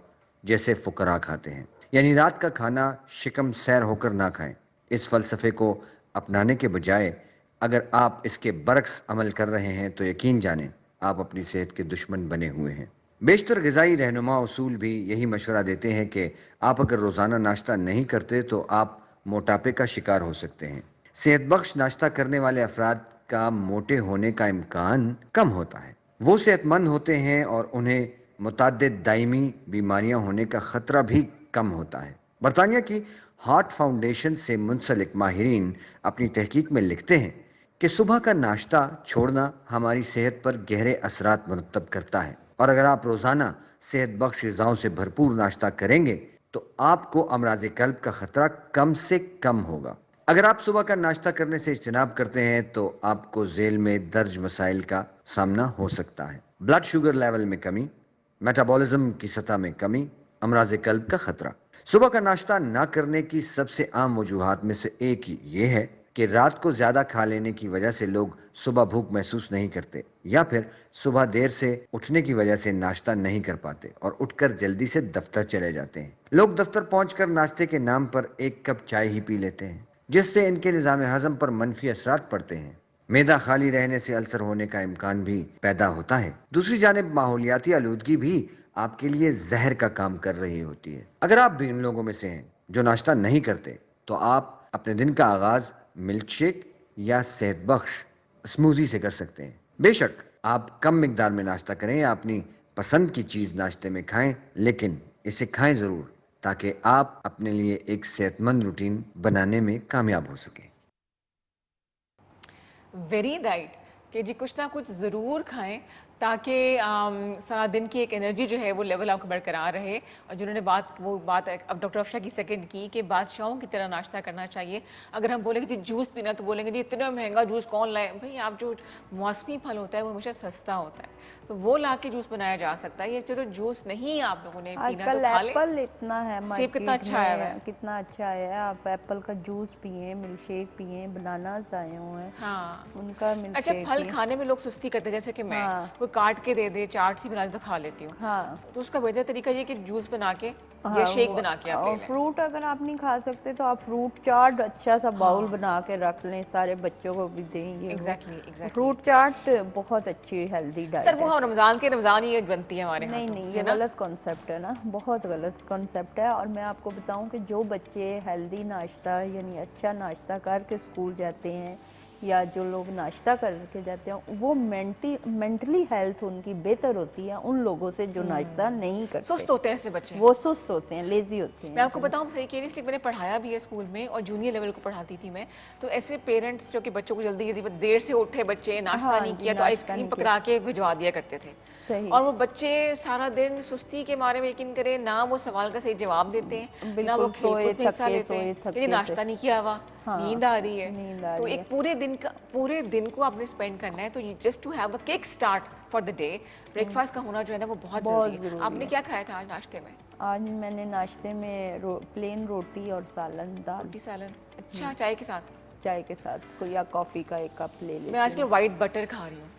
जैसे फुकरा खाते हैं, यानी रात का खाना शिकम सैर होकर ना खाएं। इस फलसफे को अपनाने के बजाय अगर आप इसके बरक्स अमल कर रहे हैं तो यकीन जानें आप अपनी सेहत के दुश्मन बने हुए हैं। बेशतर ग़िज़ाई रहनुमा उसूल भी यही मशवरा देते हैं कि आप अगर रोज़ाना नाश्ता नहीं करते तो आप मोटापे का शिकार हो सकते हैं। सेहतबख्श नाश्ता करने वाले अफराद का मोटे होने का इम्कान कम होता है। वो सेहतमंद होते हैं और उन्हें मुतअद्दिद दायमी बीमारियां होने का खतरा भी कम होता है। बरतानिया की हार्ट फाउंडेशन से मुंसलिक माहिरीन अपनी तहकीक में लिखते हैं कि सुबह का नाश्ता छोड़ना हमारी सेहत पर गहरे असरात मुरतब करता है, और अगर आप रोज़ाना सेहत बख्श ग़िज़ाओं से भरपूर नाश्ता करेंगे तो आपको अमराज कल्ब का खतरा कम से कम होगा। अगर आप सुबह का नाश्ता करने से इज्तनाब करते हैं तो आपको ज़ेल में दर्ज मसाइल का सामना हो सकता है। ब्लड शुगर लेवल में कमी, मेटाबॉलिज्म की सतह में कमी, अमराज कल्ब का खतरा। सुबह का नाश्ता ना करने की सबसे आम वजूहात में से एक ही ये है कि रात को ज्यादा खा लेने की वजह से लोग सुबह भूख महसूस नहीं करते, या फिर सुबह देर से उठने की वजह से नाश्ता नहीं कर पाते और उठकर जल्दी से दफ्तर चले जाते हैं। लोग दफ्तर पहुंचकर नाश्ते के नाम पर एक कप चाय ही पी लेते हैं, जिससे इनके निज़ाम हजम पर मनफी असरात पड़ते हैं। मैदा खाली रहने से अल्सर होने का इम्कान भी पैदा होता है। दूसरी जानिब माहौलियाती आलूदगी भी आपके लिए जहर का काम कर रही होती है। अगर आप भी उन लोगों में से हैं जो नाश्ता नहीं करते तो आप अपने दिन का आगाज मिल्क शेक या सेहत बख्श स्मूदी से कर सकते हैं। बेशक आप कम मिकदार में नाश्ता करें या अपनी पसंद की चीज नाश्ते में खाएं, लेकिन इसे खाएं जरूर ताकि आप अपने लिए एक सेहतमंद रूटीन बनाने में कामयाब हो सकें। वेरी राइट कि जी कुछ ना कुछ ज़रूर खाएं ताकि सारा दिन की एक एनर्जी जो है वो लेवल आपको बरकरार रहे। और जिन्होंने बात अब डॉक्टर अफशा की सेकंड की कि बादशाहों की तरह नाश्ता करना चाहिए। अगर हम बोलेंगे जी जूस पीना तो बोलेंगे जी इतना महंगा जूस कौन लाए। भाई आप जो मौसमी फल होता है वो हमेशा सस्ता होता है, तो वो ला के जूस बनाया जा सकता है। ये चलो जूस नहीं आप लोगों ने पीना तो खा ले। एप्पल इतना है, सेब कितना अच्छा आया हुआ है, कितना अच्छा आया है। आप एप्पल का जूस पिए, मिल्क शेक पिए, बनानास आए हुए हैं हाँ उनका मिल्क अच्छा शेक फल पिए। खाने में लोग सुस्ती करते हैं, जैसे कि मैं हाँ। वो काट के दे दे, चाट सी बना दे तो खा लेती हूँ। हाँ तो उसका बेहतर तरीका ये कि जूस बना के या हाँ, शेक बना के आप ले और लें। फ्रूट अगर आप नहीं खा सकते तो आप फ्रूट चाट अच्छा सा बाउल बना के रख लें, सारे बच्चों को भी दें। ये एग्जैक्टली। फ्रूट चाट बहुत अच्छी हेल्दी डाइट सर वो है। हम रमज़ान ही बनती है हमारे यहाँ नहीं तो, नहीं, है ये ना? गलत कॉन्सेप्ट है ना, बहुत गलत कॉन्सेप्ट है। और मैं आपको बताऊं कि जो बच्चे हेल्दी नाश्ता यानी अच्छा नाश्ता करके स्कूल जाते हैं या जो लोग नाश्ता करके जाते हैं वो मेंटली हेल्थ उनकी बेहतर होती है उन लोगों से जो नाश्ता नहीं करते। सुस्त होते हैं ऐसे बच्चे। वो सुस्त होते हैं, लेजी होते हैं। मैं आपको बताऊं, सही कह रही, इसलिए मैंने पढ़ाया भी है स्कूल में और जूनियर लेवल को पढ़ाती थी मैं। तो ऐसे पेरेंट्स जो कि बच्चों को जल्दी जल्दी देर से उठे बच्चे, नाश्ता हाँ नहीं जी, किया तो नाश्ता आइसक्रीम नहीं पकड़ा के भिजवा दिया करते थे। सही। और वो बच्चे सारा दिन सुस्ती के मारे में, यकीन करें, ना वो सवाल का सही जवाब देते हैं, ना वो बिल्कुल सोए खेलकूद में हिस्सा थके लेते हैं, सोए क्योंकि थके नाश्ता नहीं किया हुआ, हाँ, नींद आ रही नींद है। आ तो रही एक पूरे दिन को आपने स्पेंड करना है, तो just to have a kick start for the day, breakfast का होना जो है ना वो बहुत जरूरी है। आपने क्या खाया था आज नाश्ते में? आज मैंने नाश्ते में प्लेन रोटी और सालन, दाल, रोटी सालन। अच्छा, चाय के साथ? चाय के साथ कोई या कॉफ़ी का एक कप ले लेती मैं आजकल व्हाइट बटर खा रही हूँ।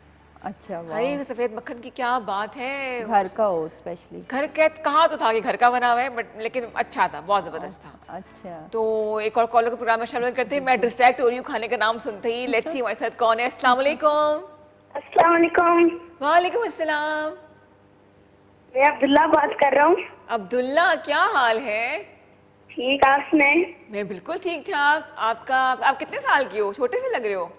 अच्छा, हाय, वाह, सफेद मक्खन की क्या बात है। घर का हो स्पेशली। घर के कहा तो था कि घर का बना हुआ है, बट लेकिन अच्छा था, बहुत जबरदस्त था। अच्छा, तो एक और कॉलर को प्रोग्राम में शामिल करते हैं। मैं डिस्ट्रैक्ट हो रही हूँ खाने का नाम सुनते ही। लेट्स सी हमारे साथ कौन है। अस्सलाम वालेकुम। अस्सलाम वालेकुम। वालेकुम अस्सलाम। मैं अब्दुल्ला बात कर रहा हूँ। अब्दुल्ला, क्या हाल है? ठीक, आप सुनाएं? मैं बिल्कुल ठीक ठाक। आप कितने साल की हो? छोटे से लग रहे हो।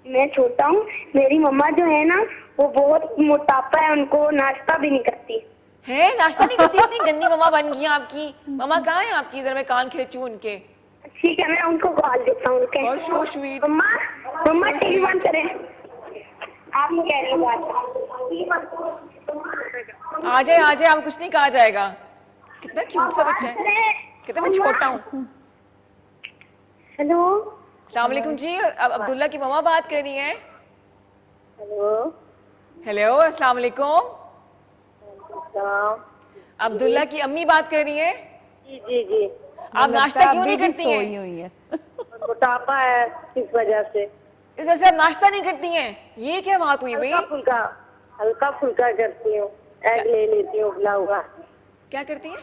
मैं छोटा हूँ। मेरी मम्मा जो है ना वो बहुत मोटापा है, उनको नाश्ता भी नहीं करती है। नाश्ता नहीं करती? इतनी गंदी मम्मा बन गई आपकी। मम्मा कहाँ है आपकी? इधर मैं कान खींचूं उनके। ठीक है, मैं उनको कॉल देता हूँ। उनके और so sweet. मम्मा, मम्मा So टीवी sweet. बंद करें। आप कह रही बात। आ जाए, आप कुछ नहीं कहा जाएगा। कितना क्यूट सा बच्चा है, कितना मैं छोटा हूँ। हेलो अस्सलाम वालेकुम जी। अब अब्दुल्ला की मम्मा बात कर रही हैं। हेलो, हेलो, अस्सलाम वालेकुम। अब्दुल्ला की अम्मी बात कर रही हैं। जी जी जी। आप नाश्ता क्यों नहीं करती हैं? सोई हुई है। मोटापा है इस वजह से। इस वजह से आप नाश्ता नहीं करती हैं? ये क्या बात हुई भाई? हल्का फुल्का करती हूँ, एग ले लेती हूँ उबला हुआ। क्या करती हैं?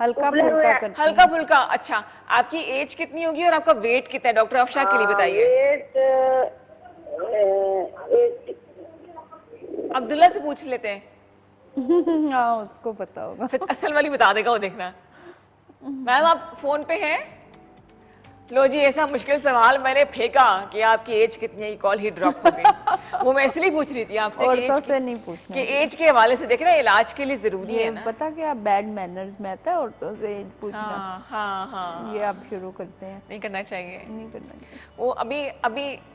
हल्का उबले हुए फुल्का करती हल्का फुल्का। अच्छा, आपकी एज कितनी होगी और आपका वेट कितना है? डॉक्टर अफशा के लिए बताइए। अब्दुल्ला से पूछ लेते हैं, हैं। हाँ, उसको पता होगा। फिर असल वाली बता देगा वो, देखना। मैम आप फोन पे हैं? लो जी, ऐसा मुश्किल सवाल मैंने फेंका कि आपकी एज कितनी है, कॉल ही ड्रॉप हो गई। वो मैं इसलिए पूछ रही थी आपसे कि औरतों से नहीं पूछना कि एज के हवाले से देखे ना, इलाज के लिए जरूरी ये है ना। पता क्या बैड मैनर्स में आता है औरतों से पूछना। हाँ, ये आप शुरू करते हैं, नहीं करना चाहिए। नहीं करना चाहिए। वो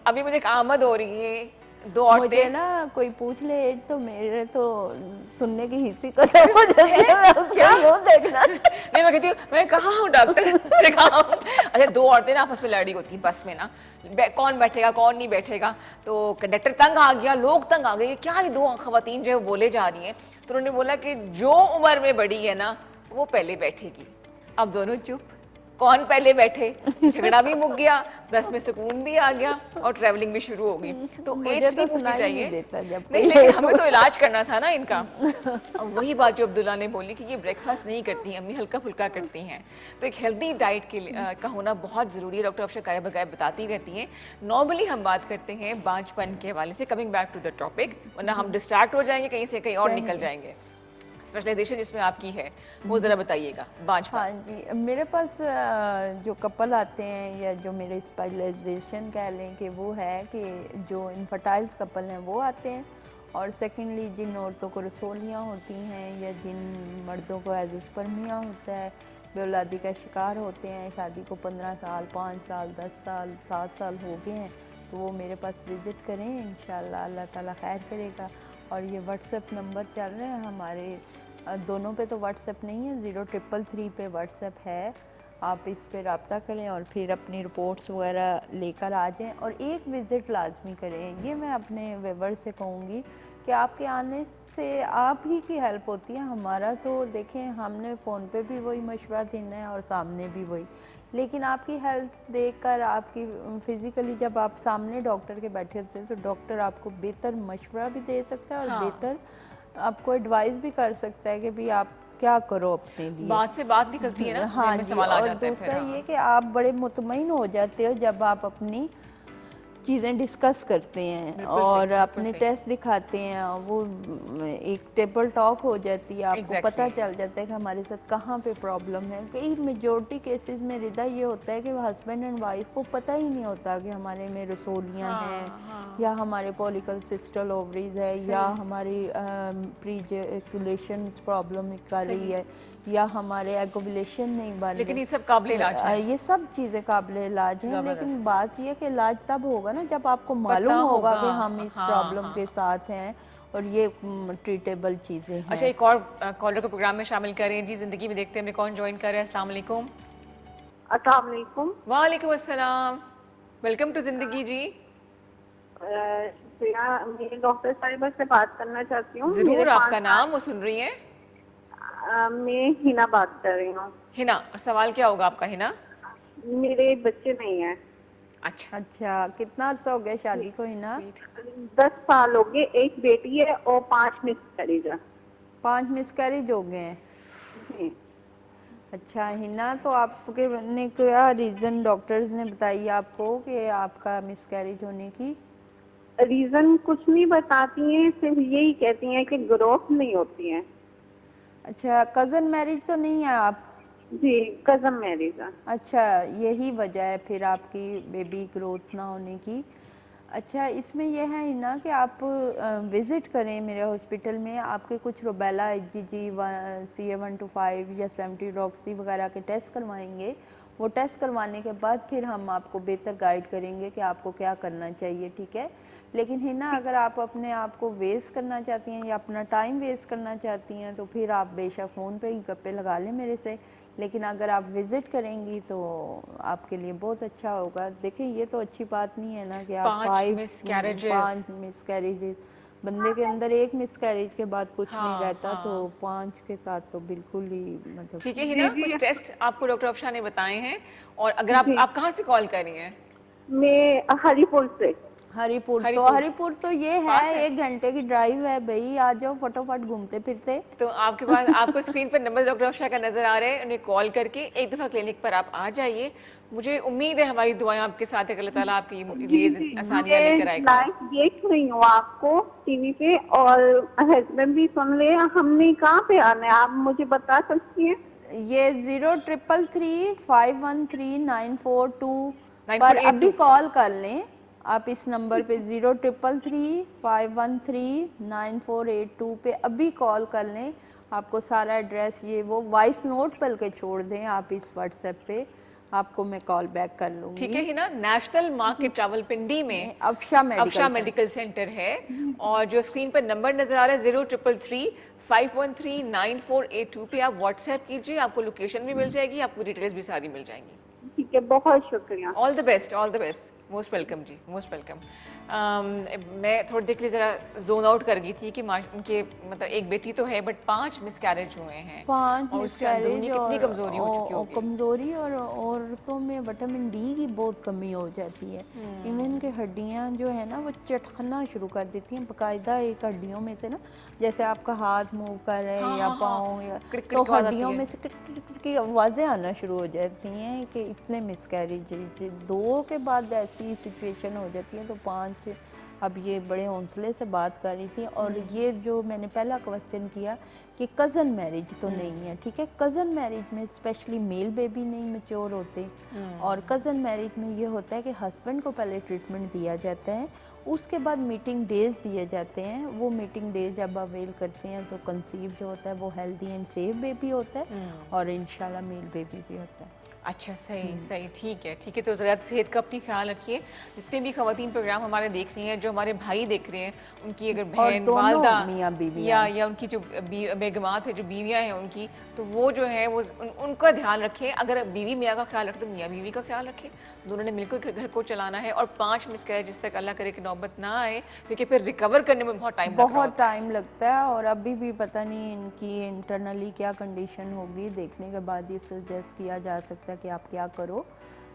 अभी मुझे एक आमद हो रही है, दो मुझे औरतें। ना कोई पूछ ले एज तो मेरे तो सुनने की हिस्सी खत्म हो जाती है। मैं उसका मुंह देखना। नहीं, मैं कहती हूँ मैं कहाँ हूँ डॉक्टर, मैं कहाँ हूँ। अच्छा, दो औरतें ना आपस में लड़ी होती बस में ना, कौन बैठेगा कौन नहीं बैठेगा। तो कंडक्टर तंग आ गया, लोग तंग आ गए, क्या ये दो खवातीन जो है वो बोले जा रही हैं। तो उन्होंने बोला कि जो उम्र में बड़ी है ना वो पहले बैठेगी। अब दोनों चुप, कौन पहले बैठे। झगड़ा भी मुक गया, बस में सुकून भी आ गया और ट्रैवलिंग भी शुरू हो गई। तो मुझे एज तो नहीं पूछनी सुनाई चाहिए। नहीं देता जब नहीं, लेकिन हमें तो इलाज करना था ना इनका। और वही बात जो अब्दुल्ला ने बोली कि ये ब्रेकफास्ट नहीं करती अम्मी, हल्का फुल्का करती हैं। तो एक हेल्दी डाइट के का होना बहुत ज़रूरी है। डॉक्टर अफशा गायब बगायब बताती रहती हैं। नॉर्मली हम बात करते हैं बांझपन के हवाले से, coming back to the topic, वरना हम डिस्ट्रैक्ट हो जाएंगे, कहीं से कहीं और निकल जाएंगे। स्पेशलाइजेशन जिसमें आपकी है वो ज़रा बताइएगा, बांझपन। हाँ जी, मेरे पास जो कपल आते हैं या जो मेरे स्पेशलाइजेशन कह लें कि वो है कि जो इनफर्टाइल्स कपल हैं वो आते हैं। और सेकेंडली जिन औरतों को रसोलियाँ होती हैं या जिन मर्दों को एजिस्पर्मिया होता है, बेऔलादी का शिकार होते हैं, शादी को 15 साल 5 साल 10 साल 7 साल हो गए हैं, तो वो मेरे पास विज़िट करें, इंशाल्लाह अल्लाह ताला खैर करेगा। और ये व्हाट्सएप नंबर चल रहे हैं हमारे, दोनों पे तो व्हाट्सएप नहीं है, 0333 पे व्हाट्सएप है। आप इस पे रब्ता करें और फिर अपनी रिपोर्ट्स वगैरह लेकर आ जाएं और एक विज़िट लाजमी करें। ये मैं अपने वेवर से कहूँगी कि आपके आने से आप ही की हेल्प होती है। हमारा तो देखें, हमने फ़ोन पे भी वही मशवरा देना है और सामने भी वही, लेकिन आपकी हेल्थ देखकर, आपकी फिजिकली जब आप सामने डॉक्टर के बैठे होते हैं तो डॉक्टर आपको बेहतर मशवरा भी दे सकता है और हाँ। बेहतर आपको एडवाइस भी कर सकता है कि भी आप क्या करो अपने लिए। बात से बात निकलती है ना, हाँ जहन में जी, सवाल आ और जाता है फिर। दूसरा हाँ। ये कि आप बड़े मुतमईन हो जाते हो जब आप अपनी चीज़ें डिस्कस करते हैं बिल्कुल सही, और बिल्कुल अपने सही। टेस्ट दिखाते हैं, वो एक टेबल टॉक हो जाती है, आपको पता Exactly. चल जाता है कि हमारे साथ कहाँ पे प्रॉब्लम है। कई मेजोरिटी केसेस में रिदा ये होता है कि हस्बैंड एंड वाइफ को पता ही नहीं होता कि हमारे में रसोलियाँ हैं हाँ। या हमारे पॉलिकल सिस्टल ओवरीज है या हमारी प्रीजेकुलेशन प्रॉब्लम निकाली सही। है या हमारे एगोविलेशन नहीं बन लेकिन रहे। ये सब काबिल इलाज है। ये सब चीज़ें काबिल इलाज हैं, लेकिन जबरदस्त। बात ये है कि इलाज तब होगा ना जब आपको मालूम पता होगा होगा। कि हम इस हाँ, प्रॉब्लम हाँ। के साथ हैं और ये ट्रीटेबल चीज़ें हैं। अच्छा, एक और कॉलर को प्रोग्राम में शामिल करें जी। जिंदगी में देखते हैं हमें कौन ज्वाइन कर रहा है। अस्सलाम वालेकुम। अस्सलाम वालेकुम। वालेकुम अस्सलाम। वेलकम टू जिंदगी जी। मैं डॉक्टर साहिबा से बात करना चाहती हूँ। जरूर, आपका नाम वो सुन रही हैं। मैं हिना बात कर रही हूँ। हिना, और सवाल क्या होगा आपका हिना? मेरे बच्चे नहीं हैं। अच्छा। अच्छा, कितना अर्सा हो गया शादी को हिना? 10 साल हो गए। एक बेटी है और 5 मिसकैरेज है। 5 मिसकैरेज हो गए हैं। जी। अच्छा हिना, तो आपके ने क्या रीज़न डॉक्टर्स ने बताई आपको कि आपका मिसकैरेज होने की? रीजन कुछ नहीं बताती हैं, सिर्फ यही कहती हैं कि ग्रोथ नहीं होती है। अच्छा, कज़न मैरिज तो नहीं है आप? जी, कजन मैरिज है। अच्छा, यही वजह है फिर आपकी बेबी ग्रोथ ना होने की। अच्छा, इसमें यह है ना कि आप विज़िट करें मेरे हॉस्पिटल में। आपके कुछ रुबेला IgG CA125 या 70 डॉक्सी वगैरह के टेस्ट करवाएंगे। वो टेस्ट करवाने के बाद फिर हम आपको बेहतर गाइड करेंगे कि आपको क्या करना चाहिए, ठीक है। लेकिन हिना, अगर आप अपने आप को वेस्ट करना चाहती हैं या अपना टाइम वेस्ट करना चाहती हैं तो फिर आप बेशक फ़ोन पे ही गप्पे लगा लें मेरे से। लेकिन अगर आप विज़िट करेंगी तो आपके लिए बहुत अच्छा होगा। देखिए, ये तो अच्छी बात नहीं है ना कि आप 5 मिसकैरेजेस, बंदे के अंदर एक मिसकैरेज के बाद कुछ नहीं रहता, तो 5 के साथ तो बिल्कुल ही मतलब। ठीक है हिना, कुछ टेस्ट आपको डॉक्टर अफशा ने बताए हैं। और अगर आप कहाँ से कॉल कर रही हैं? मैं हरीपुर से। हरीपुर तो ये है 1 घंटे की ड्राइव है भाई। आ जाओ फटाफट घूमते फिरते। तो आपके पास आपको स्क्रीन पर नंबर डॉक्टर अफशा का नजर आ रहा है, उन्हें कॉल करके एक दफ़ा क्लिनिक पर आप आ जाइए। मुझे उम्मीद है हमारी दुआएं आपके साथ है कि अल्लाह ताला आपकी लिए आसानियां लेकर आएगा। लाइव देख रही हूँ आपको टीवी पे और हस्बैंड भी सुन रहे हैं। हमने कहाँ पे आना है, आप मुझे बता सकती हैं? ये 0333513942 पर 9482 अभी कॉल कर लें आप इस नंबर पे। 0333513942 पे अभी कॉल कर लें। आपको सारा एड्रेस ये वो वॉइस नोट बल्कि छोड़ दें आप इस व्हाट्सएप पे, आपको मैं कॉल बैक कर लूँगी। ठीक है हिना, नेशनल मार्केट रावलपिंडी में अफशा मेडिकल सेंटर है और जो स्क्रीन पर नंबर नजर आ रहा है 0333513942 पे आप व्हाट्सएप कीजिए, आपको लोकेशन भी मिल जाएगी, आपको डिटेल्स भी सारी मिल जाएंगी। ठीक है, बहुत शुक्रिया। All the best, all the best, most welcome ji, most welcome. मैं थोड़ी देर के लिए ज़रा जोन आउट कर गई थी कि उनके मतलब एक बेटी तो है बट 5 मिसकैरेज हुए हैं। 5 और उससे अंदरूनी कितनी कमजोरी हो चुकी होगी। कमजोरी और औरतों में विटामिन डी की बहुत कमी हो जाती है। इवन के हड्डियां जो है ना वो चटखना शुरू कर देती हैं बाकायदा। एक हड्डियों में से ना, जैसे आपका हाथ मूव कर रहे हैं या पाँव या तो हड्डियों में से की आवाज़ें आना शुरू हो जाती हैं कि इतने मिसकैरेज। 2 के बाद ऐसी सिचुएशन हो जाती है तो 5। अब ये बड़े हौसले से बात कर रही थी। और ये जो मैंने पहला क्वेश्चन किया कि कज़न मैरिज तो नहीं है, ठीक है। कज़न मैरिज में स्पेशली मेल बेबी नहीं मैच्योर होते और कज़न मैरिज में ये होता है कि हस्बैंड को पहले ट्रीटमेंट दिया जाता है, उसके बाद मीटिंग डेज दिए जाते हैं। वो मीटिंग डेज जब अवेल करते हैं तो कंसीव जो होता है वो हेल्दी एंड सेफ बेबी होता है और इंशाल्लाह मेल बेबी भी होता है। अच्छा, सही सही, ठीक है ठीक है। तो ज़रा सेहत का अपनी ख्याल रखिए। जितने भी ख़वातीन प्रोग्राम हमारे देख रही हैं, जो हमारे भाई देख रहे हैं, उनकी अगर बहन वालदा या उनकी जो बेगमात है, जो बीवियाँ हैं उनकी, तो वो जो है वो उनका ध्यान रखें। अगर बीवी मियाँ का ख्याल रखें तो मियाँ बीवी का ख्याल रखें। दोनों ने मिलकर घर को चलाना है। और 5 मिसकैरेज जिस तक अल्लाह करे कि नौबत ना आए, क्योंकि फिर रिकवर करने में बहुत टाइम लगता है। और अभी भी पता नहीं इनकी इंटरनली क्या कंडीशन होगी, देखने के बाद ये सजेस्ट किया जा सकता है था कि आप क्या करो,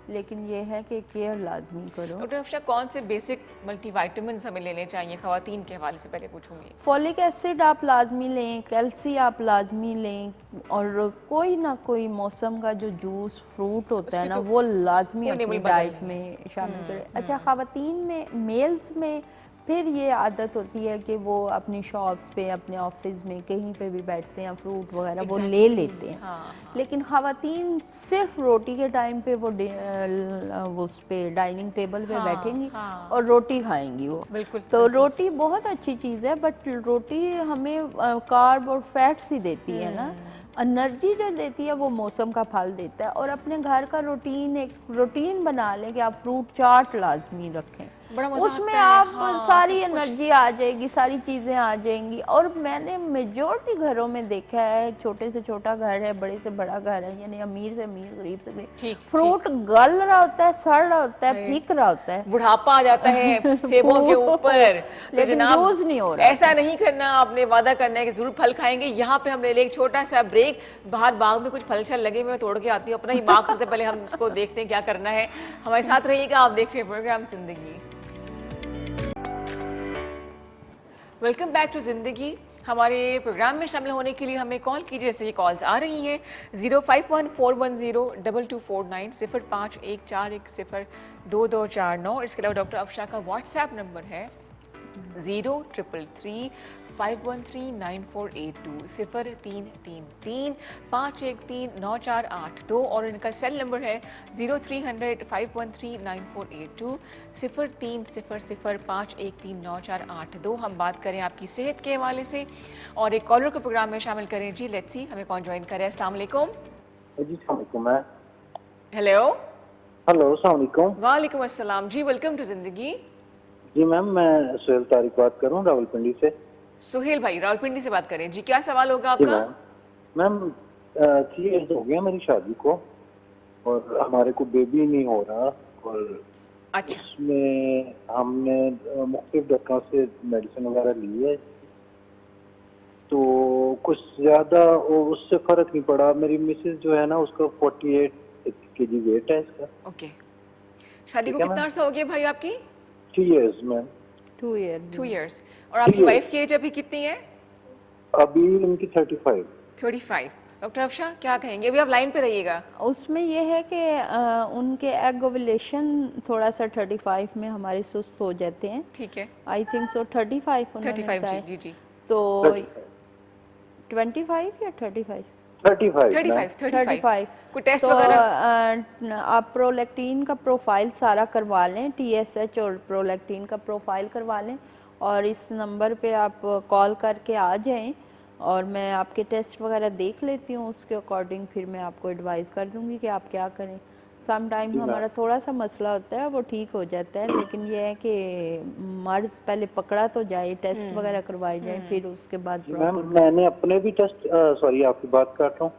लेकिन ये है कि केयर लाजमी करो। डॉक्टर अफशा, कौन से बेसिक मल्टीविटामिन हमें लेने चाहिए खवातीन के हवाले से पहले पूछूंगी। फॉलिक एसिड आप लाजमी लें, कैल्शियम आप लाजमी लें, और कोई ना कोई मौसम का जो जूस फ्रूट होता है ना तो वो लाजमी कोई अपनी निबल बदल डाइट नहीं में शामिल करें। अच्छा, खवातीन में, मेल्स में फिर ये आदत होती है कि वो अपनी शॉप्स पे, अपने ऑफिस में कहीं पे भी बैठते हैं, फ्रूट वगैरह वो ले लेते हैं। हाँ, लेकिन खवातीन सिर्फ रोटी के टाइम पे वो उस पे डाइनिंग टेबल पे बैठेंगी और रोटी खाएंगी वो। बिल्कुल। तो रोटी बहुत अच्छी चीज़ है, बट रोटी हमें कार्ब और फैट्स ही देती है ना, एनर्जी जो देती है वो मौसम का फल देता है। और अपने घर का रूटीन, एक रूटीन बना लें कि आप फ्रूट चाट लाजमी रखें, बड़ा मजा उसमें आता है। आप हाँ, सारी सब कुछ। एनर्जी आ जाएगी, सारी चीज़ें आ जाएंगी। और मैंने मेजॉरिटी घरों में देखा है, छोटे से छोटा घर है, बड़े से बड़ा घर है, यानी अमीर से अमीर, गरीब से गरीब, ठीक, फ्रूट गल रहा होता है, सड़ रहा होता है, फीक रहा होता है, बुढ़ापा आ जाता है सेबों के ऊपर, तो लेकिन जनाब यूज नहीं हो रहा। ऐसा नहीं करना। आपने वादा करना है कि जरूर फल खाएंगे। यहाँ पे हम ले लें एक छोटा सा ब्रेक। बाहर बाग में कुछ फल छल लगे हुए, मैं तोड़ के आती हूँ अपना ही बाग, सबसे पहले हम उसको देखते हैं क्या करना है। हमारे साथ रहिएगा, आप देख रहे हैं प्रोग्राम जिंदगी। वेलकम बैक टू जिंदगी। हमारे प्रोग्राम में शामिल होने के लिए हमें कॉल कीजिए, जैसे ये कॉल्स आ रही हैं 0514102249, 0514102249। इसके अलावा डॉक्टर अफशा का व्हाट्सएप नंबर है 0333513948 0333513948 और इनका सेल नंबर है 0300513948 0300513948। हम बात करें आपकी सेहत के हवाले से और एक कॉलर को प्रोग्राम में शामिल करें। जी लेट्स सी हमें कौन ज्वाइन करे। अस्सलाम वालेकुम। जी अस्सलाम वालेकुम। हेलो। हेलो अस्सलाम वालेकुम। वालेकुम अस्सलाम। जी वेलकम टू जिंदगी। जी मैम, मैं सुहेल तारिक बात कर रहा हूँ रावलपिंडी से। सुहेल भाई रावलपिंडी से बात करें जी, क्या सवाल होगा जी आपका? मैम 3 इयर्स हो गया मेरी शादी को और हमारे को बेबी नहीं हो रहा, और अच्छा, उसमें हमने मुख्तलिफ डॉक्टरों से मेडिसिन वगैरह ली है, तो कुछ ज़्यादा उससे फ़र्क नहीं पड़ा। मेरी मिसेज जो है ना, उसका 48 kg वेट है इसका। ओके। शादी को ठीक है कितना मैम। अर्सा हो गया भाई आपकी? 3 इयर्स मैम। 2 ईयर। 2 इयर्स। और आपकी years। वाइफ की एज अभी कितनी है? अभी उनकी 35। 35। डॉक्टर अफशा क्या कहेंगे? अभी आप लाइन पे रहिएगा। उसमें यह है कि उनके एग ओवुलेशन थोड़ा सा 35 में हमारे सुस्त हो जाते हैं। ठीक है। आई थिंक सो 35 उन्होंने 35 बताया। जी जी। तो 25 या 35? 35 35 कोई टेस्ट तो वगैरह? आप प्रोलैक्टिन का प्रोफाइल सारा करवा लें, TSH और प्रोलैक्टिन का प्रोफाइल करवा लें, और इस नंबर पे आप कॉल करके आ जाएं और मैं आपके टेस्ट वगैरह देख लेती हूँ, उसके अकॉर्डिंग फिर मैं आपको एडवाइस कर दूँगी कि आप क्या करें। सम टाइम हमारा थोड़ा सा मसला होता है, वो ठीक हो जाता है, लेकिन यह है कि मर्ज पहले पकड़ा तो जाए, टेस्ट वगैरह करवाए जाए, फिर उसके बाद मैम मैंने अपने भी टेस्ट, सॉरी आपकी बात काट रहा हूँ।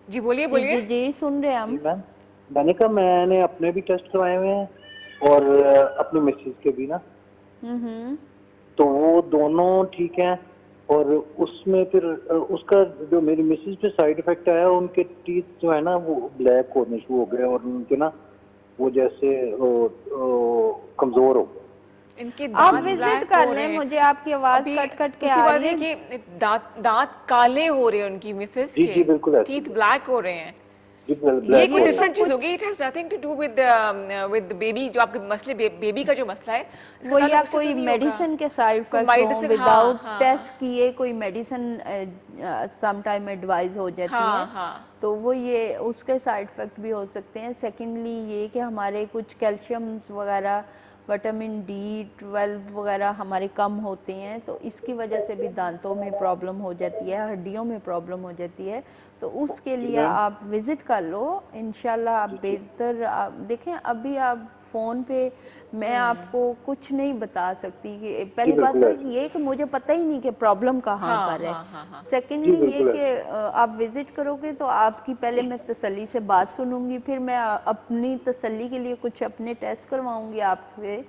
जी बोलिए जी बोलिए। जी सुन रहे हैं हम। मैम मैंने कहा मैंने अपने भी टेस्ट करवाए हुए हैं और अपनी मिसेज के भी ना, तो वो दोनों ठीक हैं। और उसमें फिर उसका जो मेरी मिसेज पे साइड इफेक्ट आया, उनके टीथ जो है ना वो ब्लैक होने शुरू हो गए और उनके ना वो जैसे कमजोर हो गए। इनके आप दांत विजिट ब्लैक कर हो रहे लें, हैं। मुझे आपकी आवाज अभी कट कट के दूसरी आ बात रही है है। कि दांत काले हो रहे हैं उनकी मिसेस जी, जी, बिल्कुल के, ऐसे टीथ ब्लैक हो रहे हैं। जी, ये ब्लैक कोई हो डिफरेंट गए। चीज होगी। It has nothing to do with baby, जो आपके मसले बेबी का जो मसला है इसका वो ताल्लुक या उससे तो कोई नहीं मेडिसिन होगा। के साइड कोई इफेक्ट हो, medicine, विदाउट हाँ, टेस्ट किए कोई मेडिसिन सम टाइम एडवाइस हो जाती हाँ, है, हाँ। तो वो ये उसके साइड इफेक्ट भी हो सकते हैं। सेकेंडली ये कि हमारे कुछ कैल्शियम्स वगैरह, विटामिन D12 वगैरह हमारे कम होते हैं, तो इसकी वजह से भी दांतों में प्रॉब्लम हो जाती है, हड्डियों में प्रॉब्लम हो जाती है। तो उसके लिए आप विज़िट कर लो, इंशाल्लाह आप बेहतर आप देखें। अभी आप फ़ोन पे मैं आपको कुछ नहीं बता सकती कि पहली बात तो ये कि मुझे पता ही नहीं कि प्रॉब्लम कहाँ पर है। सेकेंडली ये कि आप विज़िट करोगे तो आपकी पहले मैं तसल्ली से बात सुनूंगी, फिर मैं अपनी तसल्ली के लिए कुछ अपने टेस्ट करवाऊंगी आपसे,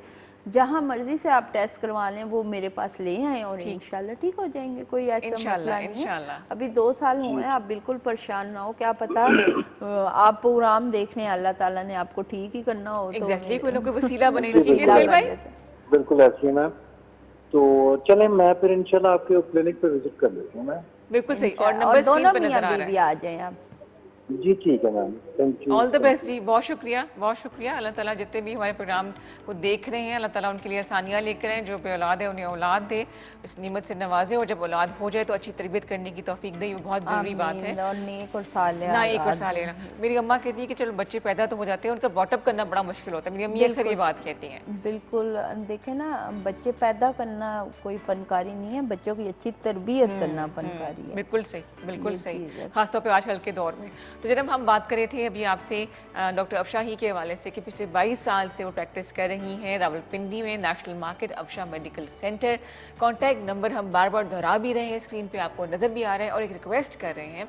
जहाँ मर्जी से आप टेस्ट करवा लें, वो मेरे पास ले आए और इंशाल्लाह ठीक हो जाएंगे, कोई ऐसा मसला नहीं है। इंशाल्लाह। अभी 2 साल हुए हैं, आप बिल्कुल परेशान ना हो, क्या पता आप प्रोग्राम देख रहे हैं, अल्लाह ताला ने आपको ठीक ही करना हो तो एग्जैक्टली, कोई ना कोई वसीला बने। ठीक है वसीला सुहेल बन भाई। जाए। बिल्कुल ऐसी है मैम। तो चलें, मैं फिर इंशाल्लाह आपके क्लिनिक पे विजिट कर लेता हूँ मैं। बिल्कुल सही। और और नंबर स्क्रीन दोनों पे नजर मियाँ आ रहा बीवी है। आ जाएं आप। जी ठीक है ma'am, thank you. All the best जी, बहुत शुक्रिया, बहुत शुक्रिया। अल्लाह ताला जितने भी हमारे प्रोग्राम को देख रहे हैं, अल्लाह ताला उनके लिए आसानियाँ लेकर आए, जो बे औलाद है उन्हें औलाद दे, इस निमत से नवाजे, और जब औलाद हो जाए तो अच्छी तरबियत करने की तौफीक दे, ये बहुत ज़रूरी बात है। और नेक और सालेह ना एक और औलाद साल लेना। मेरी अम्मा कहती है कि चलो बच्चे पैदा तो हो जाते हैं, उनका बॉटअप करना बड़ा मुश्किल होता है। मेरी अम्मी अक्सर ये बात कहती हैं। बिल्कुल, देखें ना, बच्चे पैदा करना कोई फनकारी नहीं है, बच्चों की अच्छी तरबियत करना फनकारी है। बिल्कुल सही, बिल्कुल ये सही, चीज़ है। खासतौर पे आजकल के दौर में। तो जनाब हम बात कर रहे थे अभी आपसे डॉक्टर अफशा ही के हवाले से कि पिछले 22 साल से वो प्रैक्टिस कर रही हैं रावलपिंडी में, national market, Afsha medical centre. Contact number हम बार बार दोहरा भी रहे हैं, स्क्रीन पे आपको नज़र भी आ रहा है, और एक रिक्वेस्ट कर रहे हैं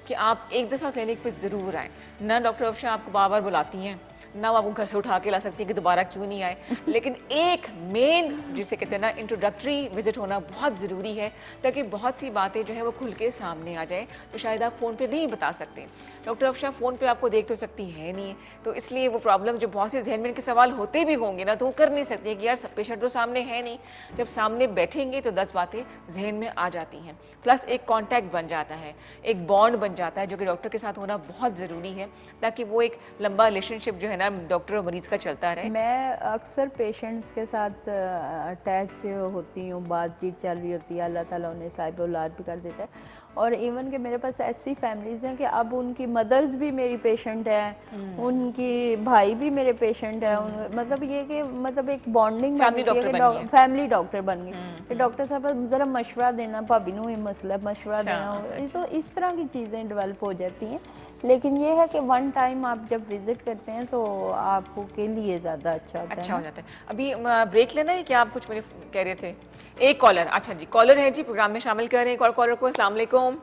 कि आप एक दफ़ा क्लिनिक पे ज़रूर आएँ। ना डॉक्टर अफशा आपको बार बार बुलाती हैं, ना वो आपको घर से उठा के ला सकती है कि दोबारा क्यों नहीं आए, लेकिन एक मेन जिसे कहते हैं ना इंट्रोडक्टरी विजिट होना बहुत ज़रूरी है, ताकि बहुत सी बातें जो है वो खुल के सामने आ जाए, तो शायद आप फ़ोन पे नहीं बता सकते। डॉक्टर अफशा फ़ोन पे आपको देख तो सकती है नहीं, तो इसलिए वो प्रॉब्लम जो बहुत से जहन में इनके सवाल होते भी होंगे ना, तो वो कर नहीं सकती कि यार पेशेंट तो सामने है नहीं। जब सामने बैठेंगे तो 10 बातें जहन में आ जाती हैं, प्लस एक कॉन्टैक्ट बन जाता है, एक बॉन्ड बन जाता है, जो कि डॉक्टर के साथ होना बहुत ज़रूरी है, ताकि वो एक लंबा रिलेशनशिप जो है ना डॉक्टर और मरीज़ का चलता रहे। मैं अक्सर पेशेंट्स के साथ अटैच होती हूँ, बातचीत चल रही होती है, अल्लाह ताला उन्हें साहिब औलाद भी कर देता है। और इवन कि मेरे पास ऐसी फैमिलीज़ हैं कि अब उनकी मदर्स भी मेरी पेशेंट हैं, उनकी भाई भी मेरे पेशेंट हैं, मतलब ये कि मतलब एक बॉन्डिंग फैमिली डॉक्टर बन गई। फैमिली डॉक्टर बन गई कि डॉक्टर साहब ज़रा मशवरा देना, भाभी नूं ये मसला मशवरा देना, तो इस तरह की चीज़ें डेवलप हो जाती हैं। लेकिन ये है कि वन टाइम आप जब विजिट करते हैं तो आपके लिए ज़्यादा अच्छा होता है। अच्छा हो जाता है। अभी ब्रेक लेना है क्या, आप कुछ मेरे कह रहे थे? एक कॉलर, अच्छा जी, कॉलर है जी, प्रोग्राम में शामिल कर रहे हैं एक और कॉलर को। अस्सलाम वालेकुम।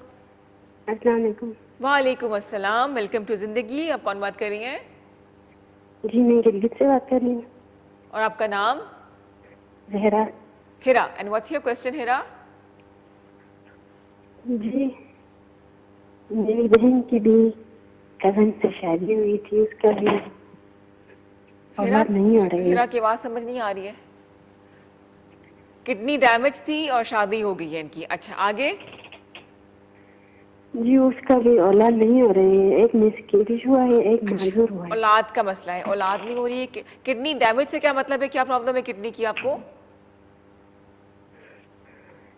अस्सलाम वालेकुम। वालेकुम अस्सलाम, वेलकम टू जिंदगी। आप कौन बात कर रही हैं? जी मैं गिलगित से बात कर रही हूँ। और आपका नाम? जहरा। हिरा। एंड व्हाट्स योर क्वेश्चन हिरा? जी मेरी बहन की भी कजन से शादी हुई थी, उसका भी औलाद नहीं हो रही है। हिरा की आवाज़ समझ नहीं आ रही है। किडनी डैमेज थी और शादी हो गई है इनकी। अच्छा, आगे? जी उसका भी औलाद नहीं हो रही है, एक मिसकैरेज हुआ है, एक माजूर हुआ है। औलाद का मसला है, औलाद नहीं हो रही है। किडनी डैमेज से क्या मतलब है, क्या प्रॉब्लम है किडनी की आपको?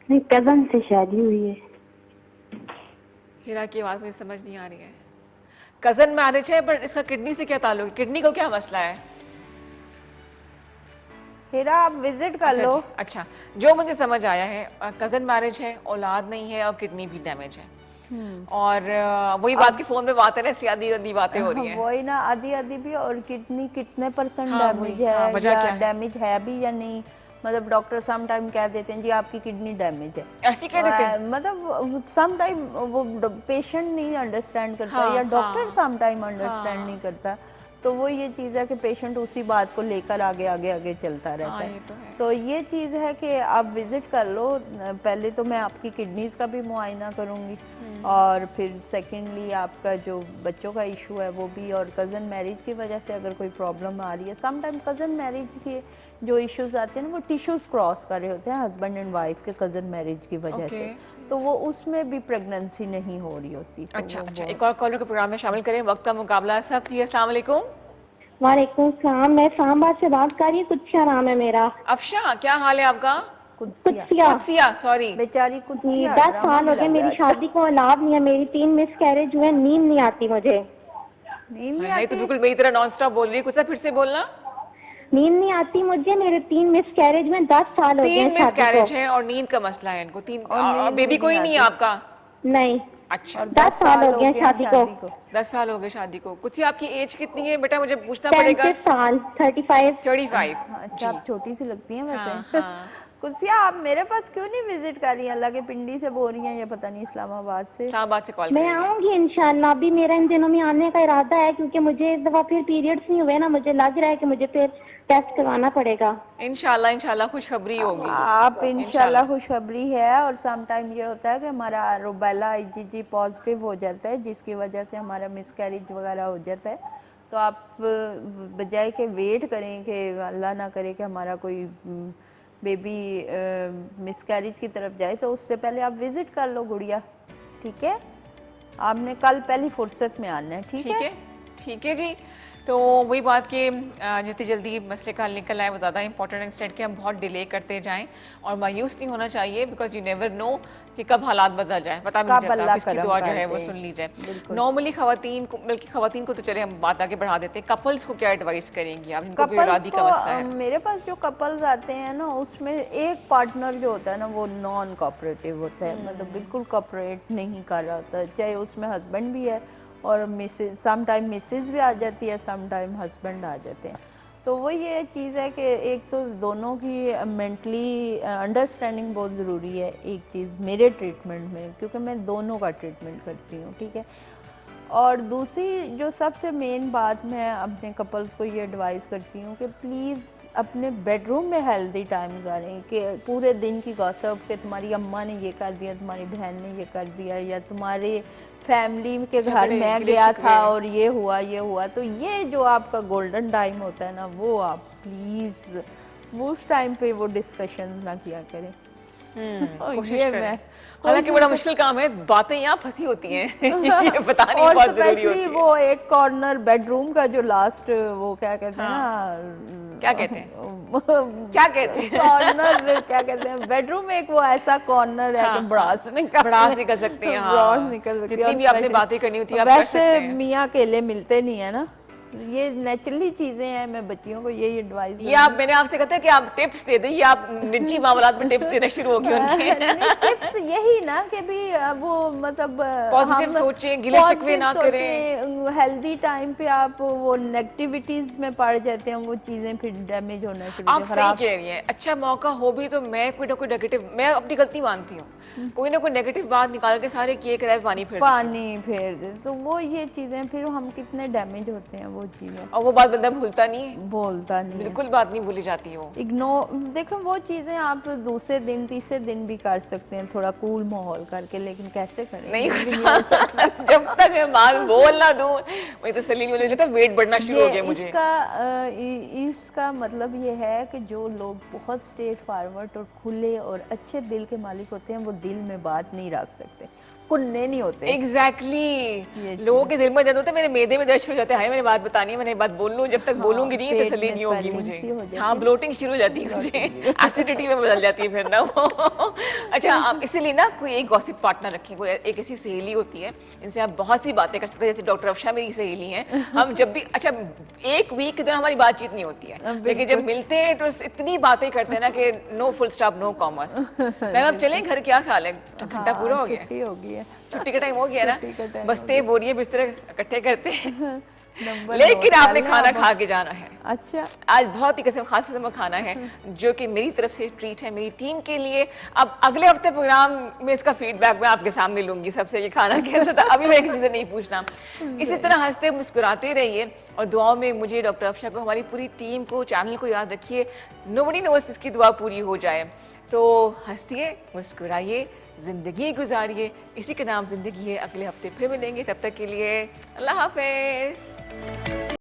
नहीं, कजन से शादी हुई है। हिरा की आवाज़ मुझे समझ नहीं आ रही है। कजन मैरिज है, पर इसका किडनी से क्या ताल्लुक है? किडनी को क्या मसला है? हिरा आप विजिट कर लो। अच्छा, जो मुझे समझ आया है, कजन मैरिज है, औलाद नहीं है और किडनी भी डैमेज है। और वही बात की फोन में बात है ना, इसलिए आधी आधी बातें हो रही हैं। वही ना, आधी आधी भी। और किडनी कितने % हाँ, डैमेज है, वजह क्या या है? डैमेज है भी या नहीं, मतलब डॉक्टर सम टाइम कह देते हैं जी आपकी किडनी डैमेज है, ऐसी कह देते हैं? मतलब सम टाइम वो पेशेंट नहीं अंडरस्टैंड करता, हाँ, या डॉक्टर हाँ, सम टाइम अंडरस्टैंड नहीं करता। तो वो ये चीज़ है कि पेशेंट उसी बात को लेकर आगे आगे आगे चलता रहता हाँ, है। ये तो है। तो ये चीज़ है कि आप विजिट कर लो। पहले तो मैं आपकी किडनीज का भी मुआयना करूँगी, और फिर सेकेंडली आपका जो बच्चों का इशू है वो भी, और कज़न मैरिज की वजह से अगर कोई प्रॉब्लम आ रही है। सम टाइम कज़न मैरिज के जो इश्यूज आते हैं ना, वो टिश्यूज क्रॉस कर रहे होते हैं हस्बैंड एंड वाइफ के कज़न मैरिज की वजह से, तो वो उसमें भी प्रेगनेंसी नहीं हो रही होती। तो अच्छा अच्छा, एक और कॉलर को प्रोग्राम में शामिल करें, वक्त का मुकाबला सख्त। जी अस्सलाम वालेकुम। वालेकुम सलाम, मैं इस्लामाबाद से बात कर रही हूँ, कुत्सिया नाम है मेरा। अफशा, क्या हाल है आपका? कुत्सिया, कुत्सिया, सॉरी बेचारी जी कुत्सिया। 10 साल हो गए मेरी शादी को, औलाद नहीं है, मेरी 3 मिसकैरेज हुए, नींद नहीं आती मुझे। नींद नहीं है तो आती? बिल्कुल मेरी तरह नॉन स्टॉप बोल रही है। कुछ फिर से बोलना। नींद नहीं आती मुझे, मेरे 3 मिसकैरेज में 10 साल हो गए 3 शादी मिसकैरेज को। है और नींद का मसला है इनको। 3 और नींद बेबी भी कोई नहीं नहीं है आती। आपका? नहीं, अच्छा, 10 साल हो गए शादी को। 10 साल हो गए शादी को। कुछ आपकी एज कितनी है बेटा, मुझे पूछना 35 पड़ेगा। साल, 35। 35। अच्छा, आप छोटी सी लगती हैं वैसे। हाँ, हाँ। कुलसिया आप मेरे पास क्यों नहीं विजिट कर रही हैं? अल्लाह के पिंडी से बोल रही हैं या पता नहीं इस्लामाबाद से? इस्लामाबाद से कॉल मैं करेंगे। आऊंगी इंशाल्लाह। अभी मेरा इन दिनों में आने का इरादा है, क्योंकि मुझे इस दफा फिर पीरियड्स नहीं हुए ना, मुझे लग रहा है कि मुझे फिर टेस्ट करवाना पड़ेगा। इंशाल्लाह इंशाल्लाह खुशखबरी होगी। आप इंशाल्लाह खुशखबरी है। और सम टाइम ये होता है कि हमारा रूबेला IgG पॉजिटिव हो जाता है, जिसकी वजह से हमारा मिसकैरेज वगैरह हो जाता है। तो आप बजाय के वेट करें कि अल्लाह ना करे कि हमारा कोई बेबी मिसकैरेज की तरफ जाए, तो उससे पहले आप विजिट कर लो गुड़िया, ठीक है? आपने कल पहली फुर्सत में आना है, ठीक है? ठीक है जी। तो वही बात कि जितनी जल्दी मसले का हल निकल आए वो ज़्यादा इंपॉर्टेंट है, इंस्टेंट कि हम बहुत डिले करते जाएं और मायूस नहीं होना चाहिए, बिकॉज यू नेवर नो कि कब हालात बदल जाए, पता भी नहीं चलता, किसकी दुआ जो है वो सुन ली जाए। नॉर्मली खवातीन को, बल्कि खवातीन को तो चले हम बात आगे बढ़ा देते हैं, कपल्स को क्या एडवाइस करेंगी आप जिनको बेऔलादी का मसला है? मेरे पास जो कपल्स आते हैं ना, उसमें एक पार्टनर जो होता है ना वो नॉन कोऑपरेटिव होता है, मतलब बिल्कुल कोऑपरेट नहीं कर रहा होता, चाहे उसमें हस्बैंड भी है और मिसेज, सम टाइम मिसेज भी आ जाती है, सम टाइम हस्बैंड आ जाते हैं। तो वो ये चीज़ है कि एक तो दोनों की मेंटली अंडरस्टैंडिंग बहुत ज़रूरी है, एक चीज़ मेरे ट्रीटमेंट में, क्योंकि मैं दोनों का ट्रीटमेंट करती हूँ, ठीक है? और दूसरी जो सबसे मेन बात मैं अपने कपल्स को ये एडवाइस करती हूँ कि प्लीज़ अपने बेडरूम में हेल्दी टाइम करें, कि पूरे दिन की गॉसिप कि तुम्हारी अम्मा ने ये कर दिया, तुम्हारी बहन ने ये कर दिया, या तुम्हारे फैमिली के घर में गया था और ये हुआ, तो ये जो आपका गोल्डन टाइम होता है ना, वो आप प्लीज़ उस टाइम पे वो डिस्कशन ना किया करें। कोशिश करें। हालांकि बड़ा मुश्किल काम है, बातें यहाँ फंसी होती हैं ये बतानी और बहुत जरूरी होती है। वो एक कॉर्नर बेडरूम का जो लास्ट वो क्या कहते हैं ना, क्या कहते हैं क्या कहते हैं कॉर्नर क्या कहते हैं, बेडरूम में एक वो ऐसा कॉर्नर है कि भड़ास निकल सकती है, भड़ास निकल सकती है। जितनी भी आपने बातें करनी होती है आप कर सकते वैसे हैं। मियाँ अकेले मिलते नहीं है ना, ये नेचुरली चीजें हैं। मैं बच्चियों को यही एडवाइस, ये आप, मैंने आपसे कहता है कि आप टिप्स दे दें, ये आप निजी मामलात में टिप्स देना शुरू हो गए उनके। टिप्स यही ना कि भी वो मतलब पॉजिटिव सोचें, गिले शिकवे ना करें। हेल्दी टाइम पे आप वो नेगेटिविटीज में पड़ जाते हैं, वो चीजें फिर डैमेज होना शुरू आप सही कह रही हैं। अच्छा मौका हो भी तो मैं कोई ना कोई नेगेटिव, मैं अपनी गलती मानती हूँ, कोई ना कोई नेगेटिव बात निकाल के सारे किए कराए पानी फेर दे, तो वो ये चीजें फिर हम कितने डैमेज होते हैं वो चीजें, और वो बात बंदा बोलता नहीं बिल्कुल बात नहीं भूली जाती हो। इग्नोर, देखो वो चीजें आप दूसरे दिन तीसरे दिन भी कर सकते हैं, थोड़ा कूल माहौल करके, लेकिन कैसे करें? नहीं जब तक मैं बात बोल ना दूं वही तो सलीम बोले जाता, वेट बढ़ना शुरू हो गया मुझे। इसका मतलब ये है कि जो लोग बहुत स्ट्रेट फॉरवर्ड और खुले और अच्छे दिल के मालिक होते हैं, वो दिल में बात नहीं रख सकते, कुन्ने नहीं होते। एग्जैक्टली लोगों के दिल में दर्द होता है, मेरे मैदे में दर्द शुरू हो जाता है, मैंने बात बतानी है, मैंने बात बोल लूं, जब तक बोलूंगी नहीं तसल्ली नहीं होगी मुझे। हाँ, ब्लोटिंग शुरू हो जाती है मुझे, एसिडिटी में बदल जाती है फिर ना वो। अच्छा, आप इसीलिए ना कोई एक गॉसिप पार्टनर रखें, कोई एक ऐसी सहेली होती है इनसे आप बहुत सी बातें कर सकते हैं, जैसे डॉक्टर अफशा मेरी सहेली हैं। हम जब भी, अच्छा एक वीक के दौरान हमारी बातचीत नहीं होती है, लेकिन जब मिलते हैं तो इतनी बातें करते हैं ना कि no full stop no commerce. Ma'am अब चलें घर, क्या ख्याल है? घंटा पूरा हो गया, छुट्टी का टाइम हो गया ना, बस्ते बोरिए बिस्तर इकट्ठे करते हैं लेकिन आपने खाना खा के जाना है। अच्छा, आज बहुत ही खास किस्म का खाना है जो कि मेरी तरफ से ट्रीट है मेरी टीम के लिए। अब अगले हफ्ते प्रोग्राम में इसका फीडबैक मैं आपके सामने लूंगी सबसे, ये खाना कैसा था, अभी मैं किसी से नहीं पूछना। इसी तरह हंसते मुस्कुराते रहिए और दुआओं में मुझे, डॉक्टर अफशा को, हमारी पूरी टीम को, चैनल को याद रखिए। नोबडी नोस इसकी दुआ पूरी हो जाए। तो हंसिए, मुस्कुराइए, ज़िंदगी गुजारिए, इसी के नाम ज़िंदगी है। अगले हफ्ते फिर मिलेंगे, तब तक के लिए अल्लाह हाफ़िज़।